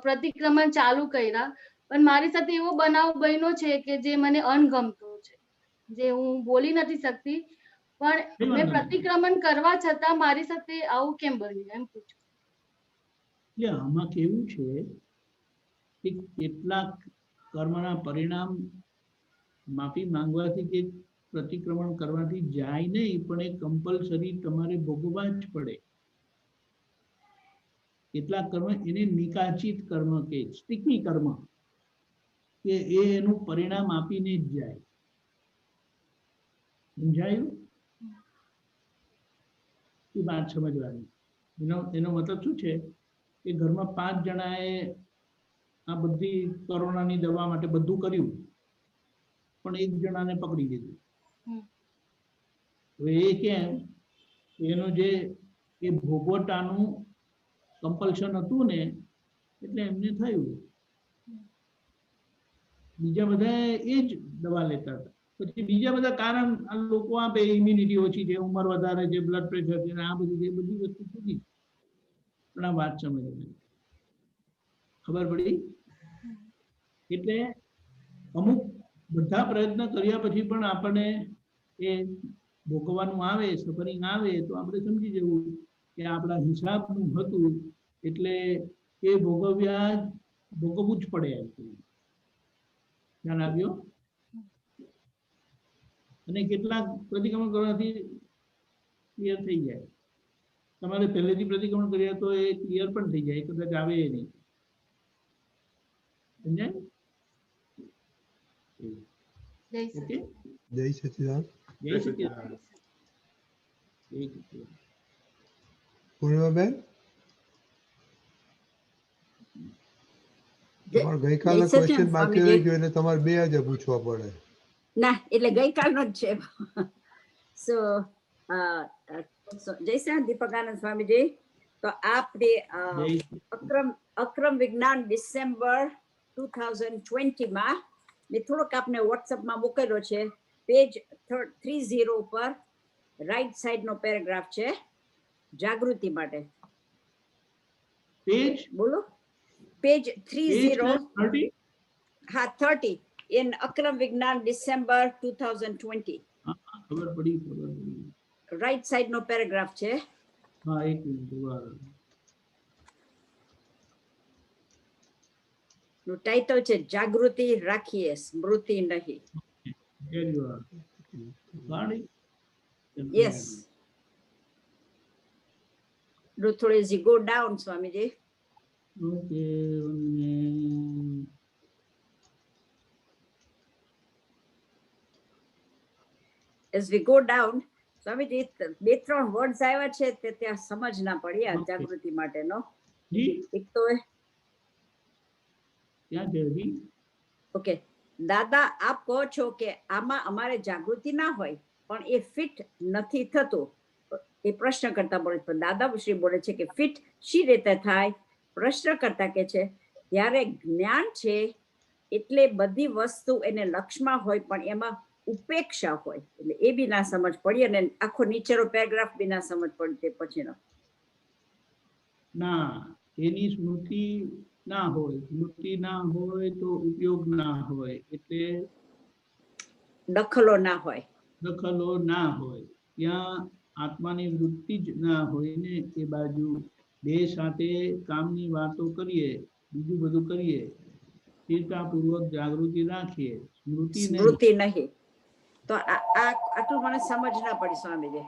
પ્રતિક્રમણ ચાલુ કર્યા. પણ મારી સાથે એવો બનાવ બન્યો છે કે જે મને અણગમતો છે, જે હું બોલી નથી શકતી. પણ મેં પ્રતિક્રમણ કરવા છતાં મારી સાથે આવું કેમ બન્યું એમ પૂછું. એટલે આમાં કેવું છે કે કેટલાક કર્મના પરિણામ માફી માંગવાથી કે પ્રતિક્રમણ કરવાથી જાય નહીં, પણ એ કમ્પલસરી તમારે ભોગવવા જ પડે. કેટલાક કર્મ એને નિકાચિત કર્મ કે સ્ટીકી કર્મ, કે એનું પરિણામ આપીને જ જાય. સમજાયું? એ વાત સમજવાની. એનો મતલબ શું છે કે ઘરમાં 5 જણાએ આ બધી કોરોનાની દવા માટે બધું કર્યું, પણ 1 જણાને પકડી લીધું. હવે એ કેમ? એનું જે એ ભોગવટાનું કમ્પલ્શન હતું ને, એટલે એમને થયું. બીજા બધા એ જ દવા લેતા હતા. પછી બીજા બધા કારણ આ લોકો આપે, ઇમ્યુનિટી ઓછી છે, ઉંમર વધારે છે, બ્લડ પ્રેશર છે, આ બધી જે બધી વસ્તુ સુધી. પણ આ વાત સમજવાની ખબર પડી? એટલે અમુક બધા પ્રયત્ન કર્યા પછી પણ આપણને એ ભોગવવાનું આવે, સફરિંગ આવે, તો આપણે સમજી જવું કે આપણા હિસાબનું હતું, એટલે એ ભોગવવું જ પડે. ધ્યાન આવ્યો? અને કેટલાક પ્રતિક્રમણ કરવાથી ક્લિયર થઈ જાય. તમારે પહેલેથી પ્રતિક્રમણ કર્યા તો એ ક્લિયર પણ થઈ જાય, કદાચ આવે નહીં. સમજાય? ઓકે, જય સચિદાન. જય સચિદાન. પૂર્ણિમાબેન, તમારો ગઈકાલનો ક્વેશ્ચન બાકી રહી ગયો એટલે તમારે 2 જ પૂછવા પડે. ના, એટલે ગઈકાલનો જ છે. સો જય શ્રી દીપકાનંદ સ્વામીજી. તો આપને અક્રમ વિજ્ઞાન ડિસેમ્બર 2020 માં મેં થોડોક આપને વોટ્સઅપમાં મોકલ્યો છે. પેજ 30 ઉપર રાઈટ સાઈડનો પેરેગ્રાફ છે, જાગૃતિ માટે. પેજ બોલો. પેજ 30. હા, 30 in Akram Vignan December 2020. ખબર પડી. રાઈટ સાઈડ નો પેરેગ્રાફ છે. હા, એક મિનિટ. નું ટાઇટલ છે જાગૃતિ રાખીએ, સ્મૃતિ નહીં. Yes. Though as you go down, Swamiji. As we go down, Swamiji, 2-3 words આવ્યા છે તે ત્યાં સમજ ના પડી આ જાગૃતિ માટેનો. એક તો ઓકે, દાદા આપ કહો છો કે આમાં અમારે જાગૃતિ ના હોય પણ એ ફિટ નથી થતું. એ પ્રશ્ન કરતા બોલે છે, દાદા શ્રી બોલે છે કે ફિટ શી રીતે થાય? પ્રશ્ન કરતા કે છે જ્યારે જ્ઞાન છે એટલે બધી વસ્તુ એને લક્ષમાં હોય પણ એમાં ઉપેક્ષા હોય એટલે એ બી ના સમજ પડી અને આખો નીચેનો પેરેગ્રાફ બી ના સમજ પડી તે પછીનો. ના, એની સ્મૃતિ ના હોય, સ્મૃતિ ના હોય તો ઉપયોગ ના હોય, એટલે દખલો ના હોય, દખલો ના હોય. ત્યાં આત્માની વૃત્તિ જ ના હોય ને એ બાજુ બે સાથે કામની વાતો કરીએ, બીજું બધું કરીએ, સ્થિરતાપૂર્વક જાગૃતિ રાખીએ, સ્મૃતિ નહીં. સ્મૃતિ નહીં. તો આટલું મને સમજ ના પડી સ્વામીજી.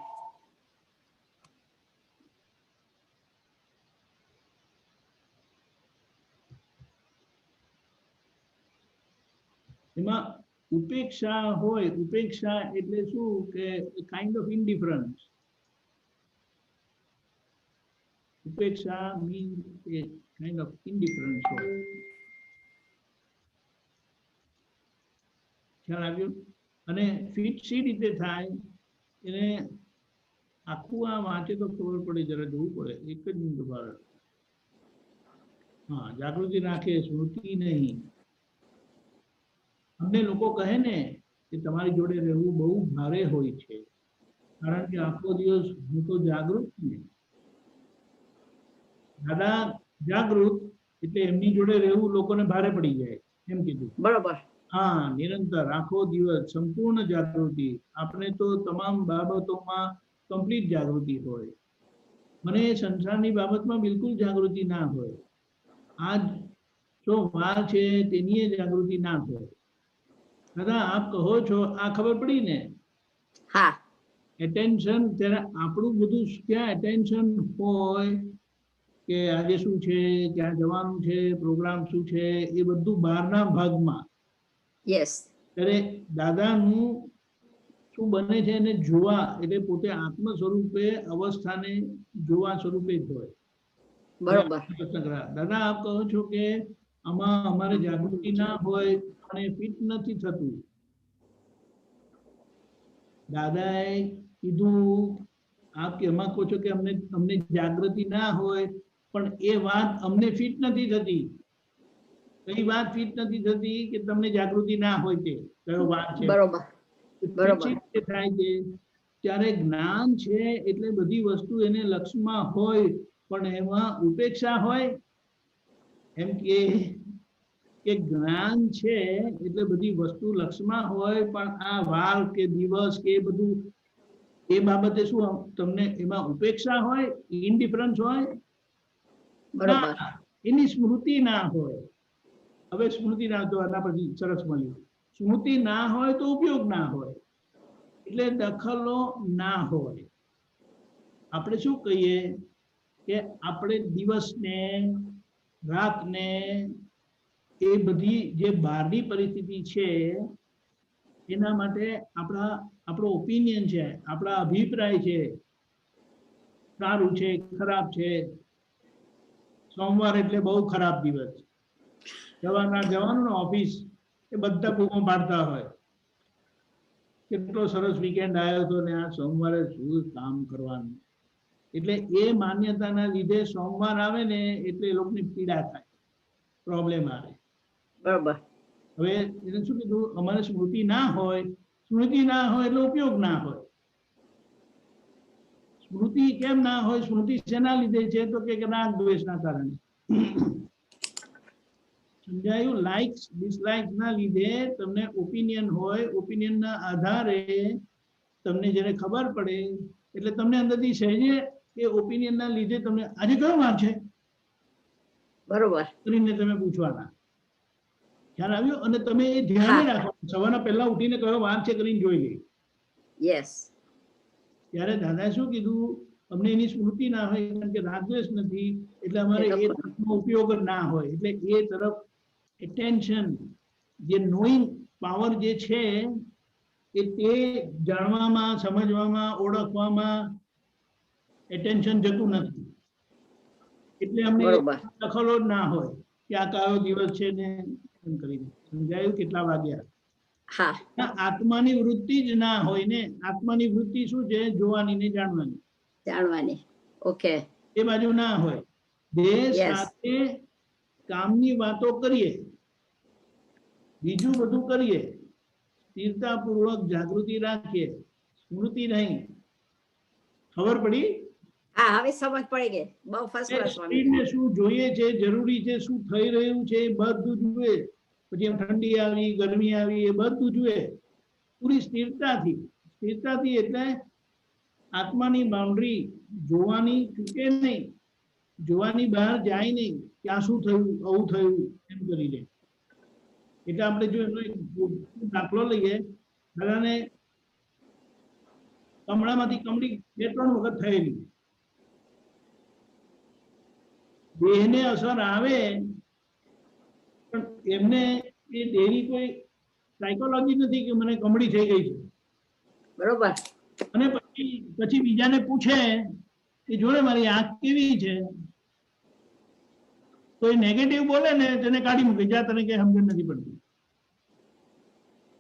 એમાં ઉપેક્ષા હોય, ઉપેક્ષા એટલે શું કે કાઇન્ડ ઓફ ઇન્ડિફરન્સ. ઉપેક્ષા means a kind of indifference હોય. ખ્યાલ આવ્યો? અને ફિટ સી રીતે થાય એને આખું આ વાંચે તો ખબર પડે, જરા જોવું પડે. એક જ મિનિટ બહાર. હા, જાગૃતિ રાખે, સ્મૃતિ નહીં. અમને લોકો કહે ને કે તમારી જોડે રહેવું બહુ ભારે હોય છે, કારણ કે આખો દિવસ હું તો જાગૃત છું. દાદા જાગૃત એટલે એમની જોડે રહેવું લોકોને ભારે પડી જાય એમ કીધું. બરોબર. હા, નિરંતર આખો દિવસ સંપૂર્ણ જાગૃતિ. આપણે તો તમામ બાબતોમાં કમ્પ્લીટ જાગૃતિ હોય. મને સંસારની બાબતમાં બિલકુલ જાગૃતિ ના હોય. આજ શું વાર છે તેની જાગૃતિ ના હોય. દાદા આપ કહો છો આ ખબર પડી ને? હા. એટેન્શન, ત્યારે આપણું બધું ક્યાં એટેન્શન હોય કે આજે શું છે, ક્યાં જવાનું છે, પ્રોગ્રામ શું છે, એ બધું બહારના ભાગમાં. યસ. ત્યારે દાદાનું શું બને છે એને જોવા, એટલે પોતે આત્મ સ્વરૂપે અવસ્થાને જોવા સ્વરૂપે જ હોય. બરોબર. દાદા આપ કહો છો કે આમાં અમારે જાગૃતિ ના હોય અને ફિટ નથી થતું. દાદાએ કીધું, આપ કે એમાં કહો છો કે અમને જાગૃતિ ના હોય, પણ એ વાત અમને ફિટ નથી થતી. કઈ વાત ફિટ નથી થતી કે તમને જાગૃતિ ના હોય તે કયો વાત છે? બરોબર. બરોબર. થાય છે ત્યારે જ્ઞાન છે એટલે બધી વસ્તુ એને લક્ષમાં હોય, પણ એમાં ઉપેક્ષા હોય. એમ કે જ્ઞાન છે એટલે બધી વસ્તુ લક્ષમાં હોય, પણ આ વાર કે દિવસ કે બધું એ બાબતે શું તમને એમાં ઉપેક્ષા હોય, ઇન્ડિફરન્સ હોય? બરોબર. એની સ્મૃતિ ના હોય. હવે સ્મૃતિ ના તો આના પછી સરસ મળ્યું. સ્મૃતિ ના હોય તો ઉપયોગ ના હોય, એટલે દખલો ના હોય. આપણે શું કહીએ કે આપણે દિવસને રાતને એ બધી જે બહારની પરિસ્થિતિ છે એના માટે આપણો ઓપિનિયન છે, આપણા અભિપ્રાય છે, સારું છે, ખરાબ છે. સોમવાર એટલે બહુ ખરાબ દિવસ, જવાનું ને ઓફિસ, એ બધા બૂમો પાડતા હોય કેટલો સરસ વીકેન્ડ આવ્યો હતો ને આ સોમવારે શું કામ કરવાનું. એટલે એ માન્યતાના લીધે સોમવાર આવે ને એટલે એ લોકોની પીડા થાય, પ્રોબ્લેમ આવે. બરોબર. હવે એને શું કીધું, અમારે સ્મૃતિ ના હોય. સ્મૃતિ ના હોય એટલે ઉપયોગ ના હોય. સ્મૃતિ કેમ ના હોય? સ્મૃતિ શેના લીધે છે તો કે રાગ દ્વેષના કારણે. સમજાયું? લાઇક્સ ડિસલાઇક્સ ના લીધે તમને ઓપિનિયન હોય, ઓપિનિયન ના આધારે તમને જ્યારે ખબર પડે એટલે તમને અંદરથી સહેજે એ ઓપિનિયન ના લીધે તમને આજે કયો વાર છે બરોબર કરીને તમે પૂછવાના. ખ્યાલ આવ્યો? અને તમે એ ધ્યાન રાખો, સવારના પહેલા ઉઠીને કયો વાર છે કરીને જોઈ લે. યસ. ત્યારે દાદાએ શું કીધું, અમને એની સ્મૃતિ ના હોય કારણ કે રાગદ્વેષ નથી, એટલે અમારે એ તરફનો ઉપયોગ જ ના હોય. એટલે એ તરફ એટેન્શન, જે નોઈંગ પાવર જે છે એ તે જાણવામાં, સમજવામાં, ઓળખવામાં એટેન્શન જતું નથી. એટલે અમને દખલો જ ના હોય કે આ કયો દિવસ છે ને એમ કરીને. સમજાયું? કેટલા વાગ્યા? હા. આત્માની વૃત્તિ જ ના હોય ને. આત્માની વૃત્તિ શું છે? જોવાની ને જાણવાની. જાણવાની. ઓકે. એ બાજુ ના હોય. દેહ સાથે કામની વાતો કરીએ, બીજું બધું કરીએ, સ્થિરતાપૂર્વક જાગૃતિ રાખીએ, સ્મૃતિ નહીં. ખબર પડી? હા, હવે સમજ પડી ગઈ. બહુ ફર્સ્ટ ક્લાસ સ્વામી. શરીરને શું જોઈએ છે, જરૂરી છે, શું થઈ રહ્યું છે એ બધું જુએ. પછી એમ ઠંડી આવી, ગરમી આવી, એ બધું જુએ પૂરી સ્થિરતાથી. સ્થિરતાથી એટલે આત્માની બાઉન્ડ્રી જોવાની ચૂકે નહીં, જોવાની બહાર જાય નહીં કે આ શું થયું, આવું થયું એમ કરી લે. એટલે આપણે જો એનો એક દાખલો લઈએ, બધાને કમળામાંથી કમળી 2-3 વખત થયેલી, દેહને અસર આવે પણ એમને એ દેહની કોઈ સાયકોલોજી નથી કે મને કમળી થઈ ગઈ છે. બરોબર. અને પછી બીજાને પૂછે કે જોડે મારી આંખ કેવી છે, તો એ નેગેટિવ બોલે ને તેને કાઢી મૂકે, જા તને કઈ સમજણ નથી પડતી.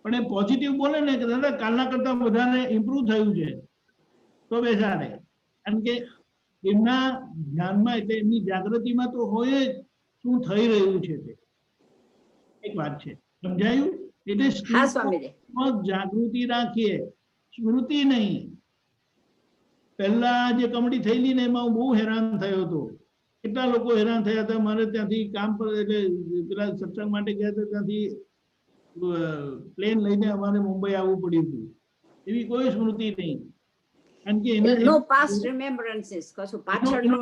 પણ એ પોઝિટિવ બોલે ને કે દાદા કાલના કરતા વધારે ઇમ્પ્રુવ થયું છે, તો બેસાડે. કારણ કે એમના ધ્યાનમાં એટલે એમની જાગૃતિમાં તો હોય જ શું થઈ રહ્યું છે તે. એક વાત છે, સમજાયું? એટલે જાગૃતિ રાખીએ, સ્મૃતિ નહીં. પહેલા જે કમળી થયેલી ને એમાં હું બહુ હેરાન થયો હતો. કેટલા લોકો હેરાન થયા હતા. મારે ત્યાંથી કામ પર એટલે પેલા સત્સંગ માટે ગયા હતા, ત્યાંથી પ્લેન લઈને અમારે મુંબઈ આવવું પડ્યું હતું. એવી કોઈ સ્મૃતિ નહીં. કારણ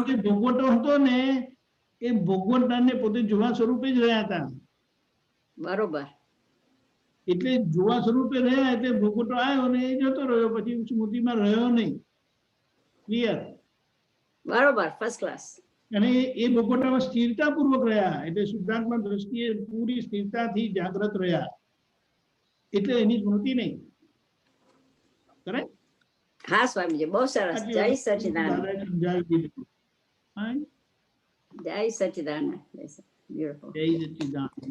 કે ભોગવટો હતો ને, એ ભોગવટાને પોતે જોવા સ્વરૂપે જ રહ્યા હતા. બરોબર. એટલે જોવા સ્વરૂપે રહ્યા એટલે ભોગવટો આવ્યો ને એ જતો રહ્યો, પછી સ્મૃતિમાં રહ્યો નહીં. ક્લિયર? બરોબર, ફર્સ્ટ ક્લાસ. અને એ ભોગવટામાં સ્થિરતાપૂર્વક રહ્યા, એટલે શુદ્ધાત્મા દ્રષ્ટિએ પૂરી સ્થિરતાથી જાગ્રત રહ્યા, એટલે એની સ્મૃતિ નહીં. કરેક્ટ? હા સ્વામીજી, બહુ સરસ. જય સચિદાનંદ. જય સચિદાનંદ. બ્યુટીફુલ. જય સચિદાનંદ.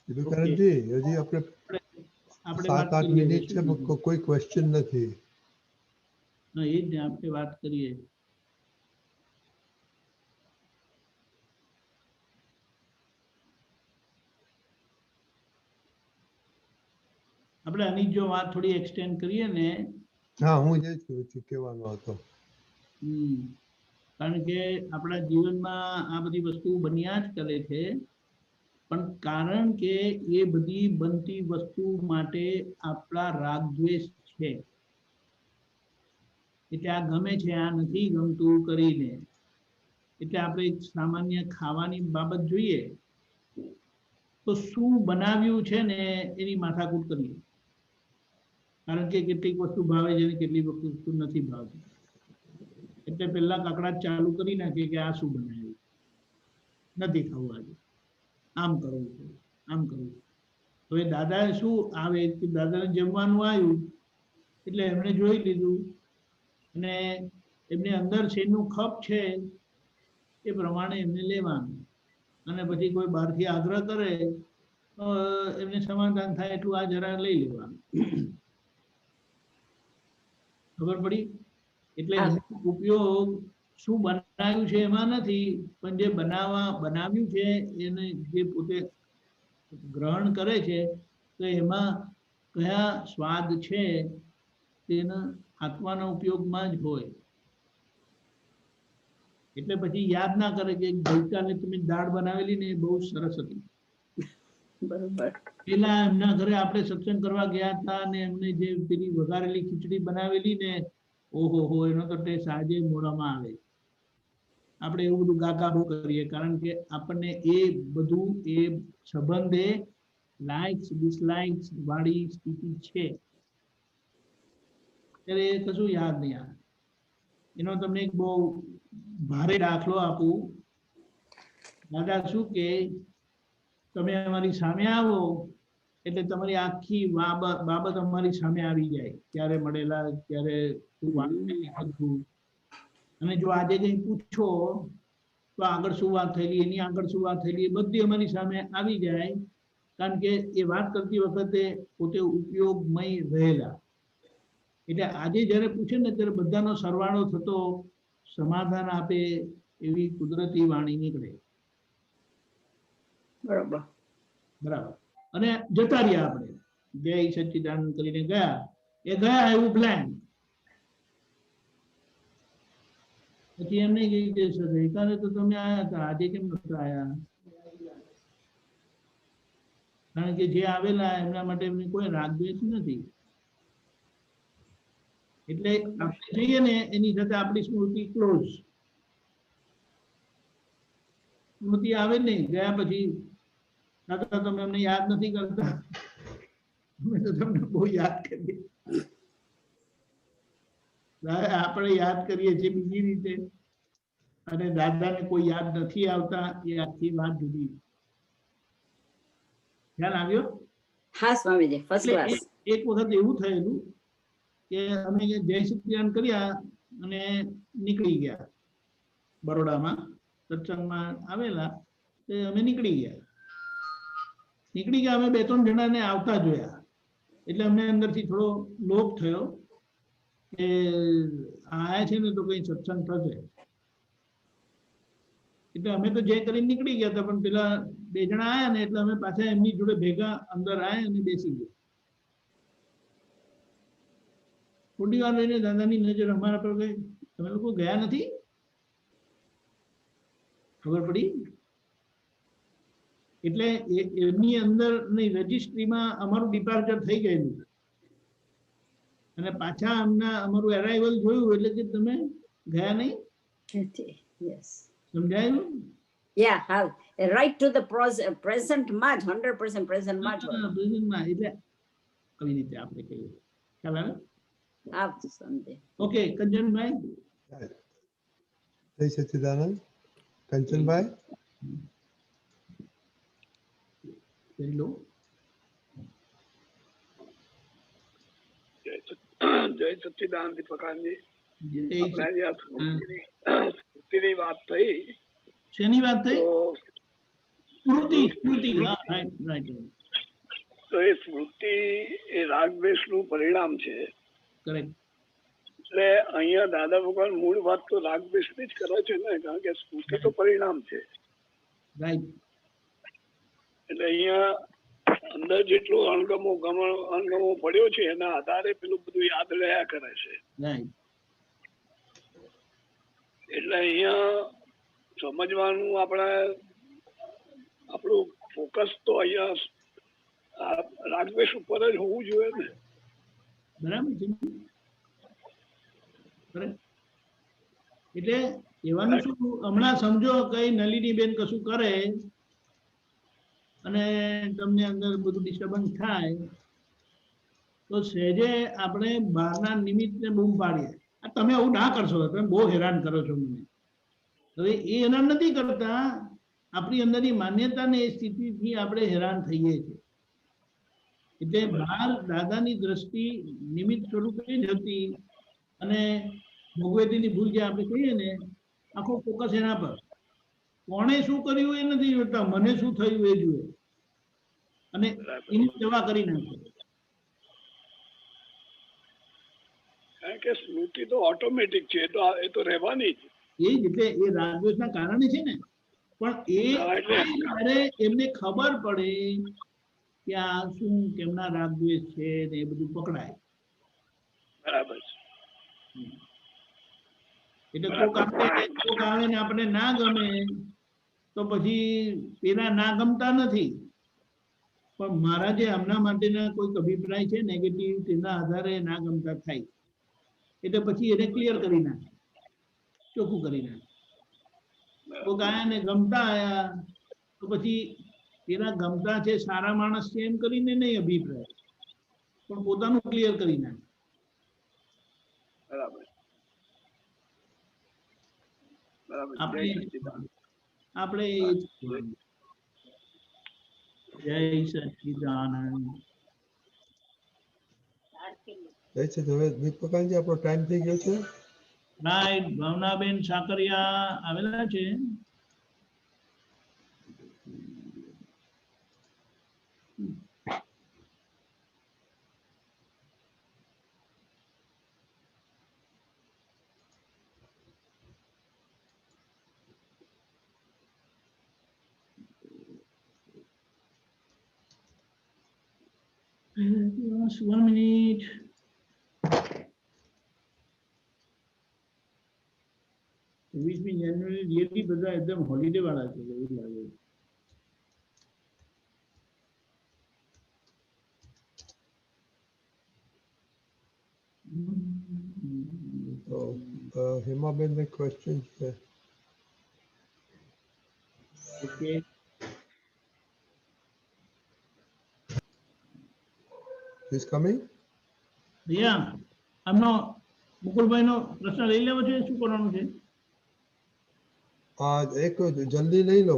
કરણજી, હજી આપણે 7-8 મિનિટ છે, કોઈ ક્વેશ્ચન નથી. એ જ આપણે વાત કરીએ. આપણે આની જો વાત થોડી એક્સટેન્ડ કરીએ ને. હા, હું જે કહેવાનો હતો. કારણ કે આપણા જીવનમાં આ બધી વસ્તુ બન્યા જ કરે છે, પણ કારણ કે એ બધી બનતી વસ્તુ માટે આપણા રાગ દ્વેષ છે. એટલે આ ગમે છે, આ નથી ગમતું કરીને. એટલે આપણે એક સામાન્ય ખાવાની બાબત જોઈએ તો શું બનાવ્યું છે ને એની માથાકૂટ કરીએ. કારણ કે કેટલીક વસ્તુ ભાવે છે ને કેટલીક વસ્તુ નથી ભાવતી. એટલે પેલા કકડાટ ચાલુ કરી નાખે કે આ શું બનાવ્યું, નથી ખાવું આજે, આમ કરવું છે, આમ કરવું. હવે દાદાએ શું આવે, દાદાને જમવાનું આવ્યું એટલે એમણે જોઈ લીધું અને એમને અંદર શેનું ખપ છે એ પ્રમાણે એમને લેવાનું. અને પછી કોઈ બહારથી આગ્રહ કરે તો એમને સમાધાન થાય એટલું આ જરા લઈ લેવાનું. ખબર પડી? એટલે ઉપયોગ શું બનાવ્યું છે એમાં નથી, પણ જે બનાવ્યું છે એને જે પોતે ગ્રહણ કરે છે તો એમાં કયા સ્વાદ છે તેના આત્માના ઉપયોગમાં જ હોય. એટલે પછી યાદ ના કરે કે ગઈકાલે તમે દાળ બનાવેલી ને એ બહુ સરસ હતી. બરોબર. પેલા એમના ઘરે આપણે સત્સંગ કરવા ગયા હતા અને એમને જે પેલી વઘારેલી ખીચડી બનાવેલી ને, ઓહો હો, એનો તો ટેસ્ટ આજે મોઢામાં આવે. આપણે એવું બધું ગાગાબો કરીએ કારણ કે આપણને એ બધું એ સંબંધે લાઇક્સ ડિસલાઇક્સ વાળી સ્થિતિ છે. ત્યારે એ કશું યાદ નહીં આવે. એનો તમને એક બહુ ભારે દાખલો આપું. દાદા શું કે તમે અમારી સામે આવો એટલે તમારી આખી બાબત અમારી સામે આવી જાય. ક્યારે મળેલા, ક્યારે શું વાત હતું. અને જો આજે કઈ પૂછો તો આગળ શું વાત થયેલી, એની આગળ શું વાત થયેલી, એ બધી અમારી સામે આવી જાય. કારણ કે એ વાત કરતી વખતે પોતે ઉપયોગમય રહેલા. એટલે આજે જયારે પૂછે ને ત્યારે બધાનો સરવાળો થતો સમાધાન આપે એવી કુદરતી વાણી નીકળે. બરોબર. બરાબર. અને જતા રહ્યા આપણે જય સચ્ચિદાનંદ કરીને ગયા, એ ગયા એવું પ્લાન. પછી એમને કહ્યું કે સર ગઈકાલે તો તમે આયા હતા, આજે કેમ નતા આયા? કારણ કે જે આવેલા એમના માટે એમને કોઈ રાગદ્વેષ નથી. એટલે આપણે જઈએ ને એની સાથે આપણી સ્મૃતિ ક્લોઝ. સ્મૃતિ આવે જ નહીં ગયા પછી. દાદા તમે અમને યાદ નથી કરતા, અમે તો તમને બહુ યાદ કરીએ. આપણે યાદ કરીએ છીએ બીજી રીતે, અને દાદાને કોઈ યાદ નથી આવતા, એ આખી વાત જુદી. ખ્યાલ આવ્યો? હા સ્વામીજી, ફર્સ્ટ એટલે ક્લાસ. એક વખત એવું થયેલું કે અમે જય સચ્ચિદાનંદ કર્યા અને નીકળી ગયા બરોડામાં, સત્સંગમાં આવેલા, તો અમે નીકળી ગયા અમે 2-3 જણાને આવતા જોયા. એટલે અમને અંદરથી થોડો લોભ થયો કે આયા છે ને તો કઈ સત્સંગ થશે. એટલે અમે તો જે કરીને નીકળી ગયા હતા, પણ પેલા 2 જણા આયા ને એટલે અમે પાછા એમની જોડે ભેગા અંદર આયા અને બેસી ગયા. થોડી વાર રહીને દાદાની નજર અમારા પર ગઈ, તમે લોકો ગયા નથી? ખબર પડી? એટલે એમની અંદર રજિસ્ટ્રીમાં અમારું ડિપાર્ચર થઈ ગયેલું, અને પાછા અમારું એરાઇવલ જોયું એટલે કે તમે ગયા નહીં. યસ, સમજાયું? યા, હા, રાઈટ ટુ ધ પ્રેઝન્ટ માં જ 100% પ્રેઝન્ટ માં જ હોય. પ્રેઝન્ટમાં. એટલે કઈ રીતે આપણે કહીએ, ખ્યાલ આવે? હા સમજે. ઓકે, કંચનભાઈ. જય સચ્ચિદાનંદ. કંચનભાઈ. હેલો. જય સચ્ચિદાનંદ દીપકાનંદજી. જય સ્મૃતિની વાત થઈ. શેની વાત થઈ? સ્મૃતિ. હા, રાઈટ. તો એ સ્મૃતિ એ રાગદ્વેષ નું પરિણામ છે. કરેક્ટ. એટલે અહીંયા દાદા ભગવાન મૂળ વાત તો રાગદ્વેષ ની જ કરે છે ને, કારણ કે સ્મૃતિ તો પરિણામ છે. રાઈટ. એટલે અહીંયા અંદર જેટલું અણગમો પડ્યો છે એના આધારે પેલું બધું યાદ રહ્યા કરે છે. એટલે અહીંયા સમજવાનું આપણું ફોકસ તો અહીંયા રાગદ્વેષ ઉપર જ હોવું જોઈએ ને. બરાબર છે. એટલે કહેવાનું શું, હમણાં સમજો કઈ નલિની બેન કશું કરે અને તમને અંદર બધું ડિસ્ટર્બન્સ થાય, તો સહેજે આપણે બહારના નિમિત્તને બૂમ પાડીએ, તમે આવું ના કરશો, તમે બહુ હેરાન કરો છો મને. હવે એ હેરાન નથી કરતા, આપણી અંદરની માન્યતાને એ સ્થિતિથી આપણે હેરાન થઈએ છીએ. એટલે બહાર દાદાની દ્રષ્ટિ નિમિત્ત સ્વરૂપે જ હતી, અને ભોગવતીની ભૂલ જે આપણે કહીએ ને, આખો ફોકસ એના પર. કોણે શું કર્યું એ નથી જોતા, મને શું થયું એ જુએ અને એની સેવા કરી નાખે. કારણ કે સ્મૃતિ તો ઓટોમેટિક છે, એ તો રહેવાની જ. એ જ, એટલે એ રાગદ્વેષના કારણે છે ને. પણ એ એમને ખબર પડે કે આ શું કેમના રાગદ્વેષ છે ને એ બધું પકડાય. બરાબર. એટલે કોક આવે ને આપણે ના ગમે તો પછી પેલા ના ગમતા નથી, પણ મારા જે આમના માટેના કોઈક અભિપ્રાય છે નેગેટિવ, તેના આધારે ના ગમતા થાય. એટલે પછી એને ક્લિયર કરી નાખે, ચોખ્ખું કરી નાખે. કોક આયા ને ગમતા આયા તો પછી પેલા ગમતા છે, સારા માણસ છે એમ કરીને નહીં અભિપ્રાય, પણ પોતાનું ક્લિયર કરી નાખે. બરાબર. આપણે જય સચ્ચિદાનંદ. જય છે. હવે દીપકાનજી આપણો ટાઈમ થઈ ગયો છે. રાઈટ. ભાવનાબેન સાકરિયા આવેલા છે. Just 1 minute. જાન્યુઆરી રિયલી બધા એકદમ હોલિડે વાળા છે એવું લાગે. હેમાબેન ને ક્વેશ્ચન છે. ઓકે. Is coming? રિયા આમનો મુકુલભાઈનો પ્રશ્ન લઈ લેવો છે શું કરવાનું છે? એક જલ્દી લઈ લો.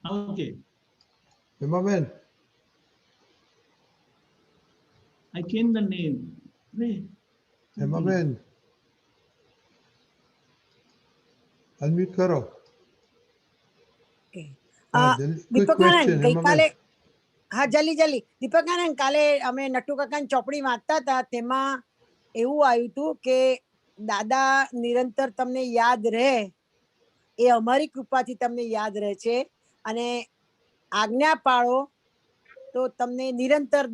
Okay. Hemaben. I changed the name. Hemaben. Unmute કરો. દીપકાનંદ ગઈકાલે હા જલ્દી દીપકાનંદ કાલે અમે નટુ કાકાની ચોપડી વાંચતા હતા તેમાં એવું આવ્યું હતું કે દાદા નિરંતર તમને યાદ રહે એ અમારી કૃપાથી તમને યાદ રહે છે અને આજ્ઞા પાળો તો તમને નિરંતર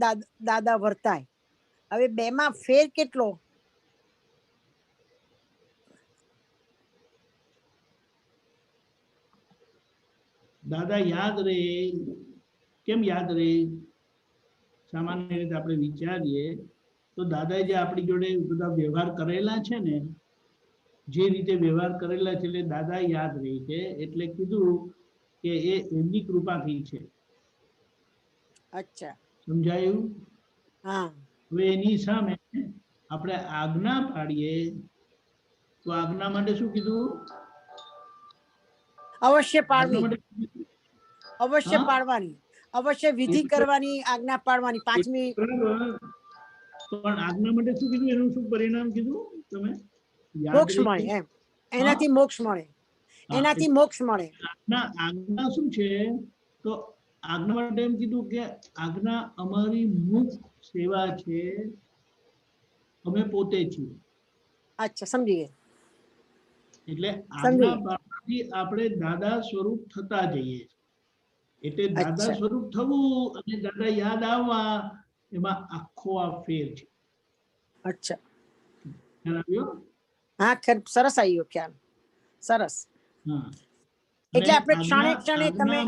દાદા વર્તાય. હવે બેમાં ફેર કેટલો? દાદા યાદ રહે કેમ યાદ રહે? સામાન્ય રીતે આપણે વિચારીએ તો દાદાએ જે આપણી જોડે બધા વ્યવહાર કરેલા છે ને જે રીતે વ્યવહાર કરેલા છે એટલે દાદા યાદ રહી છે એટલે કીધું કે એ એમની કૃપાથી છે. અચ્છા સમજાયું? હા. હવે એની સામે આપણે આજ્ઞા પાડીએ તો આજ્ઞા માટે શું કીધું? અવશ્ય પાડવી, અવશ્ય પાડવાની, અવશ્ય વિધિ કરવાની, આજ્ઞા પાડવાની. 5મી પણ આજ્ઞા માટે શું કીધું? એનું શું પરિણામ કીધું તમે? મોક્ષ મળે એમ. એનાથી મોક્ષ મળે, એનાથી મોક્ષ મળે. આજ્ઞા શું છે? તો આજ્ઞા માટે એમ કીધું કે આજ્ઞા અમારી મુખ સેવા છે, અમે પોતે છીએ. અચ્છા સમજી ગયા. એટલે આજ્ઞા પાડવાથી આપણે દાદા સ્વરૂપ થતા જઈએ. એટલે દાદા સ્વરૂપ થવું અને દાદા યાદ આવવા એમાં આખો આ ફેર છે. અચ્છા ખ્યાલ આવ્યો? હા સરસ આવ્યો ખ્યાલ. સરસ. એટલે આપણે ક્ષણે ક્ષણે તમે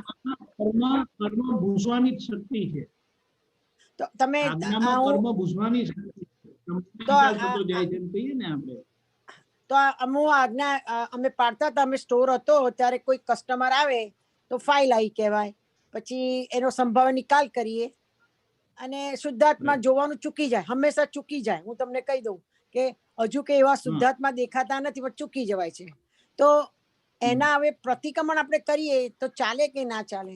કર્મ ભૂસવાની શક્તિ છે. તો તમે કર્મ ભૂસવાની શક્તિ તો જાય છે એમ કહીએ ને આપણે. તો હું આજ્ઞા અમે પાડતા હતા, અમે સ્ટોર હતો ત્યારે કોઈ કસ્ટમર આવે તો ફાઇલ આવી કહેવાય, પછી એનો સંભાવ નિકાલ કરીએ અને શુદ્ધાત્મા જોવાનું ચૂકી જાય, હંમેશા ચૂકી જાય. હું તમને કહી દઉં કે હજુ કે એવા શુદ્ધાત્મા દેખાતા નથી પણ ચૂકી જવાય છે. તો એના હવે પ્રતિક્રમણ આપણે કરીએ તો ચાલે કે ના ચાલે?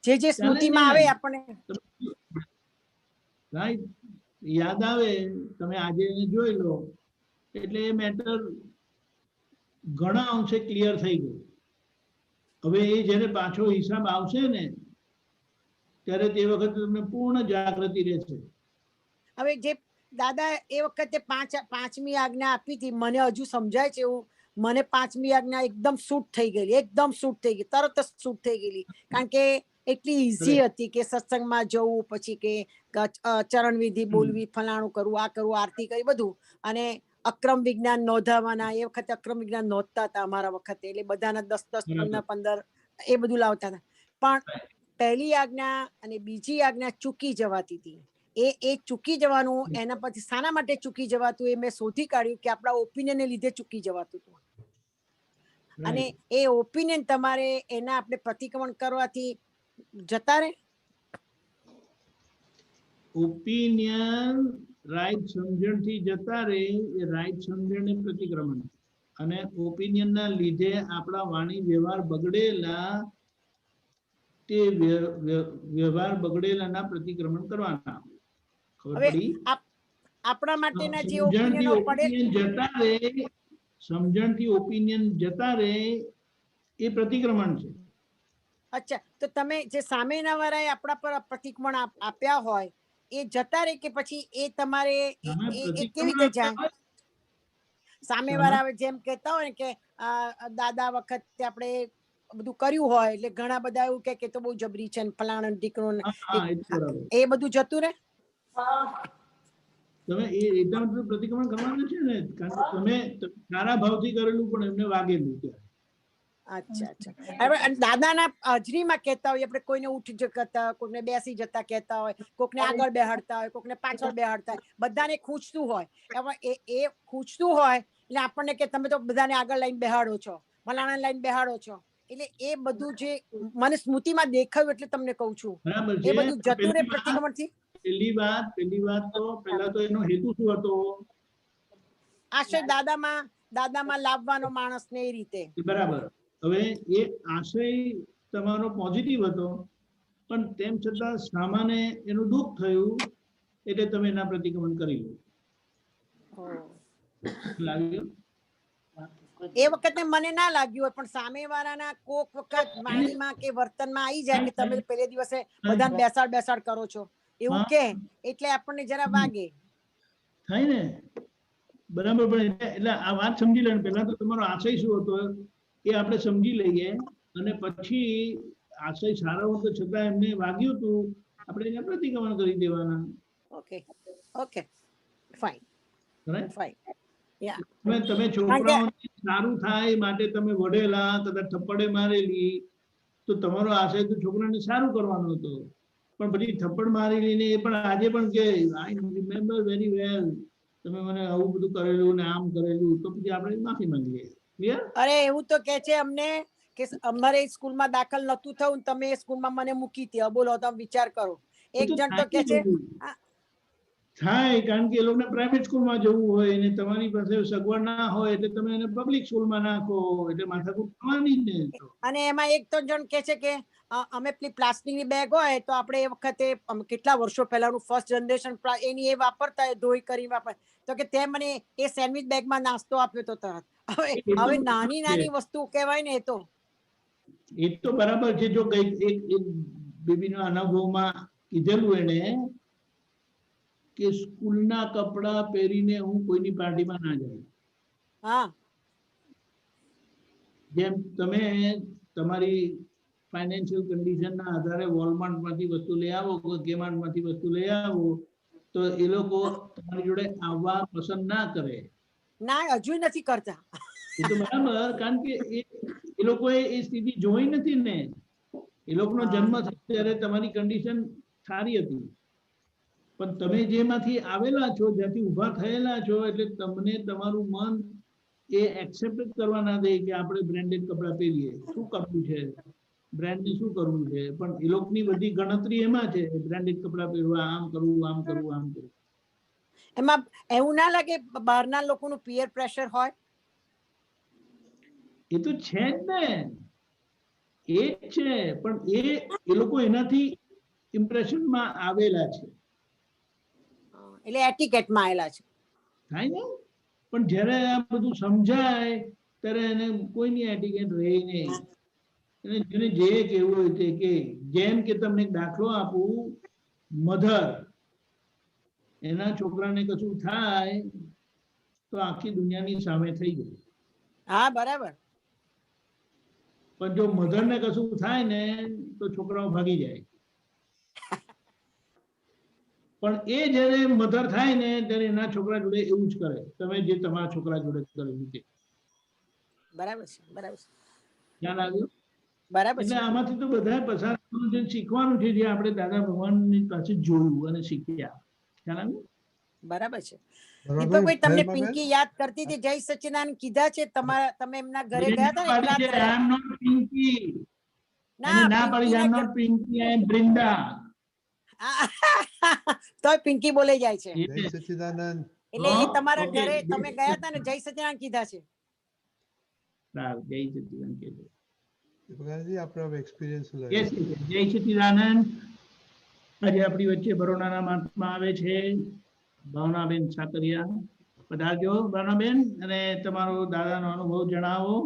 જે સ્મૃતિમાં આવે આપણે યાદ આવે, તમે આજે જોઈ લો એટલે એ મેટર ઘણા અંશે ક્લિયર થઈ ગયું. હવે એ જ્યારે પાછો હિસાબ આવશે ને ત્યારે તે વખતે તમને પૂર્ણ જાગૃતિ રહેશે. હવે જે દાદા એ વખતે 5મી આજ્ઞા આપી હતી, મને હજુ સમજાય છે એવું. મને 5મી આજ્ઞા એકદમ શૂટ થઈ ગયેલી, એકદમ શૂટ થઈ ગઈ, તરત જ શૂટ થઈ ગયેલી. કારણ કે એટલી ઈઝી હતી કે સત્સંગમાં જવું, પછી કે ચરણ વિધિ બોલવી, ફલાણું કરવું, આ કરવું, આરતી કરી બધું. અને અક્રમ વિજ્ઞાન નોંધાવાના, એ વખતે અક્રમ વિજ્ઞાન નોંધતા હતા અમારા વખતે, એટલે બધાના 10-10, 15-15 એ બધું લાવતા હતા. પણ પહેલી આજ્ઞા અને બીજી આજ્ઞા ચૂકી જવાતી હતી. એ ચૂકી જવાનું, એના પછી શાના માટે ચૂકી જવાતું એ મેં શોધી કાઢ્યું કે આપણા ઓપિનિયન લીધે ચૂકી જવાતું હતું. અને એ ઓપિનિયન તમારે એના આપણે પ્રતિક્રમણ કરવાથી જતા રહે. ઓપિનિયન રાઈટ સમજણથી જતા રહે, એ રાઈટ સમજણ પ્રતિક્રમણ. અને ઓપિનિયન ના લીધે આપણા વાણી વ્યવહાર બગડેલા, તે વ્યવહાર બગડેલાના પ્રતિક્રમણ કરવાના. ખબર પડી? આપણા માટેના જે ઓપિનિયનો પડે જતા રહે, સમજણથી ઓપિનિયન જતા રહે એ પ્રતિક્રમણ છે. અચ્છા, તો તમે જે સામેના વાળાએ આપણા પર પ્રતિક્રમણ આપ્યા હોય એ જતા રહે કે પછી એ તમારે કેવી રીતે જાય? સામે વાળા જેમ કહેતા હોય કે દાદા વખતે આપણે બધું કર્યું હોય એટલે ઘણા બધા એવું કહે કે તો બહુ જબરી છે ને ફલાણા દીકરો ને એ બધું જતું રહે. તમે એટલા માટે પ્રતિક્રમણ કરવાનું છે ને, કારણ કે તમે સારા ભાવથી કરેલું પણ એમને વાગેલું ત્યારે. અચ્છા અચ્છા. હવે દાદાના હાજરીમાં કહેતા હોય આપણે, કોઈને ઉઠી જતા, કોઈને બેસી જતા કહેતા હોય, કોકને આગળ બેહાડતા હોય, કોકને પાછળ બેહાડતા હોય, બધાને ખૂંચતું હોય. એ ખૂંચતું હોય એટલે આપણને કે તમે તો બધાને આગળ લાઈન બેહાડો છો, ફલાણા લાઈન બેહાડો છો. એટલે એ બધું જે મને સ્મૃતિમાં દેખાયું એટલે તમને કહું છું, એ બધું જતું રહે પ્રતિક્રમણથી. પહેલી વાત તો પહેલા તો એનો હેતુ શું હતો? આશય દાદામાં લાવવાનો માણસને એ રીતે. બરાબર. હવે એ આશય તમારો પોઝિટિવ હતો, પણ તેમ છતાં સામાન્ય એનું દુઃખ થયું એટલે તમે એના પ્રતિક્રમણ કરી લો. એ વખતે મને ના લાગ્યું હોય, પણ સામેવાળાના કોક વખત વાણીમાં કે વર્તનમાં આવી જાય કે તમે પહેલે દિવસે બધાને બેસાડ કરો છો એવું કે, એટલે આપણને જરા વાગે થાય ને. બરાબર. પણ એટલે આ વાત સમજી લે. પહેલા તો તમારો આશય શું હતો એ આપણે સમજી લઈએ, અને પછી આશય સારો હતો છતાં એમને વાગ્યું હતું, આપણે એને પ્રતિક્રમણ કરી દેવાના. Okay okay fine fine. તમે છોકરાઓને સારું થાય માટે તમે વઢેલા, કદાચ થપ્પડે મારેલી, તો તમારો આશય તો છોકરાને સારું કરવાનો હતો. પણ પછી થપ્પડ મારી લઈને એ પણ આજે પણ કે આઈ રિમેમ્બર વેરી વેલ, તમે મને આવું બધું કરેલું ને આમ કરેલું, તો પછી આપણે માફી માંગીએ. અરે એવું તો કે છે અમને કે અમારે સ્કૂલમાં દાખલ નતું થયું, તમે એ સ્કૂલમાં મને મૂકી હતી. બોલો તમે વિચાર કરો. એક જણ તો કે છે થાય, કારણ કે એ લોકોને પ્રાઇવેટ સ્કૂલમાં જવું હોય ને તમારી પાસે સગવડ ના હોય એટલે તમે એને પબ્લિક સ્કૂલમાં નાખો, એટલે માથાકૂટ થવાની જ ને. અને એમાં એક તો જણ કે છે કે અમે પેલી પ્લાસ્ટિકની બેગ હોય તો આપણે એ વખતે કેટલા વર્ષો પહેલાનું ફર્સ્ટ જનરેશન એની એ વાપરતા ધોઈ કરી વાપરતા, તો કે તે મને એ સેન્ડવિચ બેગમાં નાસ્તો આપ્યો તો તરત. હવે નાની વસ્તુ કહેવાય ને. એ તો બરાબર છે. જો કઈ એક બેબીના અનુભવમાં કીધેલું એને કે સ્કૂલના કપડા પહેરીને હું કોઈની પાર્ટીમાં ના જાઉં. જેમ તમે તમારી ફાઇનાન્શિયલ કન્ડિશનના આધારે વોલમાર્ટમાંથી વસ્તુ લઈ આવો, કેમાર્ટમાંથી વસ્તુ લઈ આવો, તો એ લોકો તમારી જોડે આવવા પસંદ ના કરે. ના, હજુ નથી કરતા. એ તો બરાબર, કારણ કે એ લોકોએ એ સ્થિતિ જોઈ નથી ને. એ લોકોનો જન્મ થયો ત્યારે તમારી કન્ડિશન સારી હતી, પણ તમે જેમાંથી આવેલા છો, જ્યાંથી ઊભા થયેલા છો, એટલે તમને તમારું મન એ એક્સેપ્ટ કરવા ના દે કે આપણે બ્રાન્ડેડ કપડાં પહેરીએ. શું કરવું છે, બ્રાન્ડને શું કરવું છે, પણ એ લોકોની બધી ગણતરી એમાં છે, બ્રાન્ડેડ કપડાં પહેરવા, આમ કરવું, આમ કરવું, આમ કરવું. એમાં એવું ના લાગે બહારના લોકોનું પીયર પ્રેશર હોય? એ તો છે જ ને, એ છે, પણ એ લોકો એનાથી ઇમ્પ્રેશનમાં આવેલા છે, એટલે એટિકેટમાં આવેલા છે. થાય ને. પણ જ્યારે આ બધું સમજાય ત્યારે એને કોઈની એટિકેટ રહે નહીં. જેને જે કહેવું હોય તે કે. જેમ કે તમને એક દાખલો આપું, મધર એના છોકરાને કશું થાય તો આખી દુનિયાની સામે થઈ ગઈ. હા બરાબર. પણ જો મધર ને કશું થાય ને તો છોકરાઓ ભાગી જાય. પણ એ જયારે મધર થાય ને ત્યારે એના છોકરા જોડે એવું જ કરે, તમે જે તમારા છોકરા જોડે કરેલું તે. બરાબર છે, બરાબર છે. ખ્યાલ આવ્યો? બરાબર. એટલે આમાંથી તો બધા પસાર જે શીખવાનું છે, જે આપણે દાદા ભગવાનની પાસે જોયું અને શીખ્યા. ખ્યાલ આવ્યો? બરાબર છે. દીપકભાઈ તમને પિંકી યાદ કરતી હતી, જય સચ્ચિદાનંદ કીધા છે તમારા, તમે એમના ઘરે ગયા હતા ને એક રાત રહ્યા? I am not Pinky. ના પાડી, I am not Pinky, I am Brinda. તો પિંકી બોલે જાય છે. જય સચ્ચિદાનંદ. એટલે એ તમારા ઘરે તમે ગયા હતા ને, જય સચ્ચિદાનંદ કીધા છે. સારું, જય સચ્ચિદાનંદ કહેજો. દીપકજી આપણો એક્સપિરિયન્સ લો. જય સચ્ચિદાનંદ. આજે આપણી વચ્ચે બરોડાના મહાત્મા આવે છે, ભાવનાબેન સાકરિયા. પધારજો ભાવનાબેન, અને તમારો દાદાનો અનુભવ જણાવો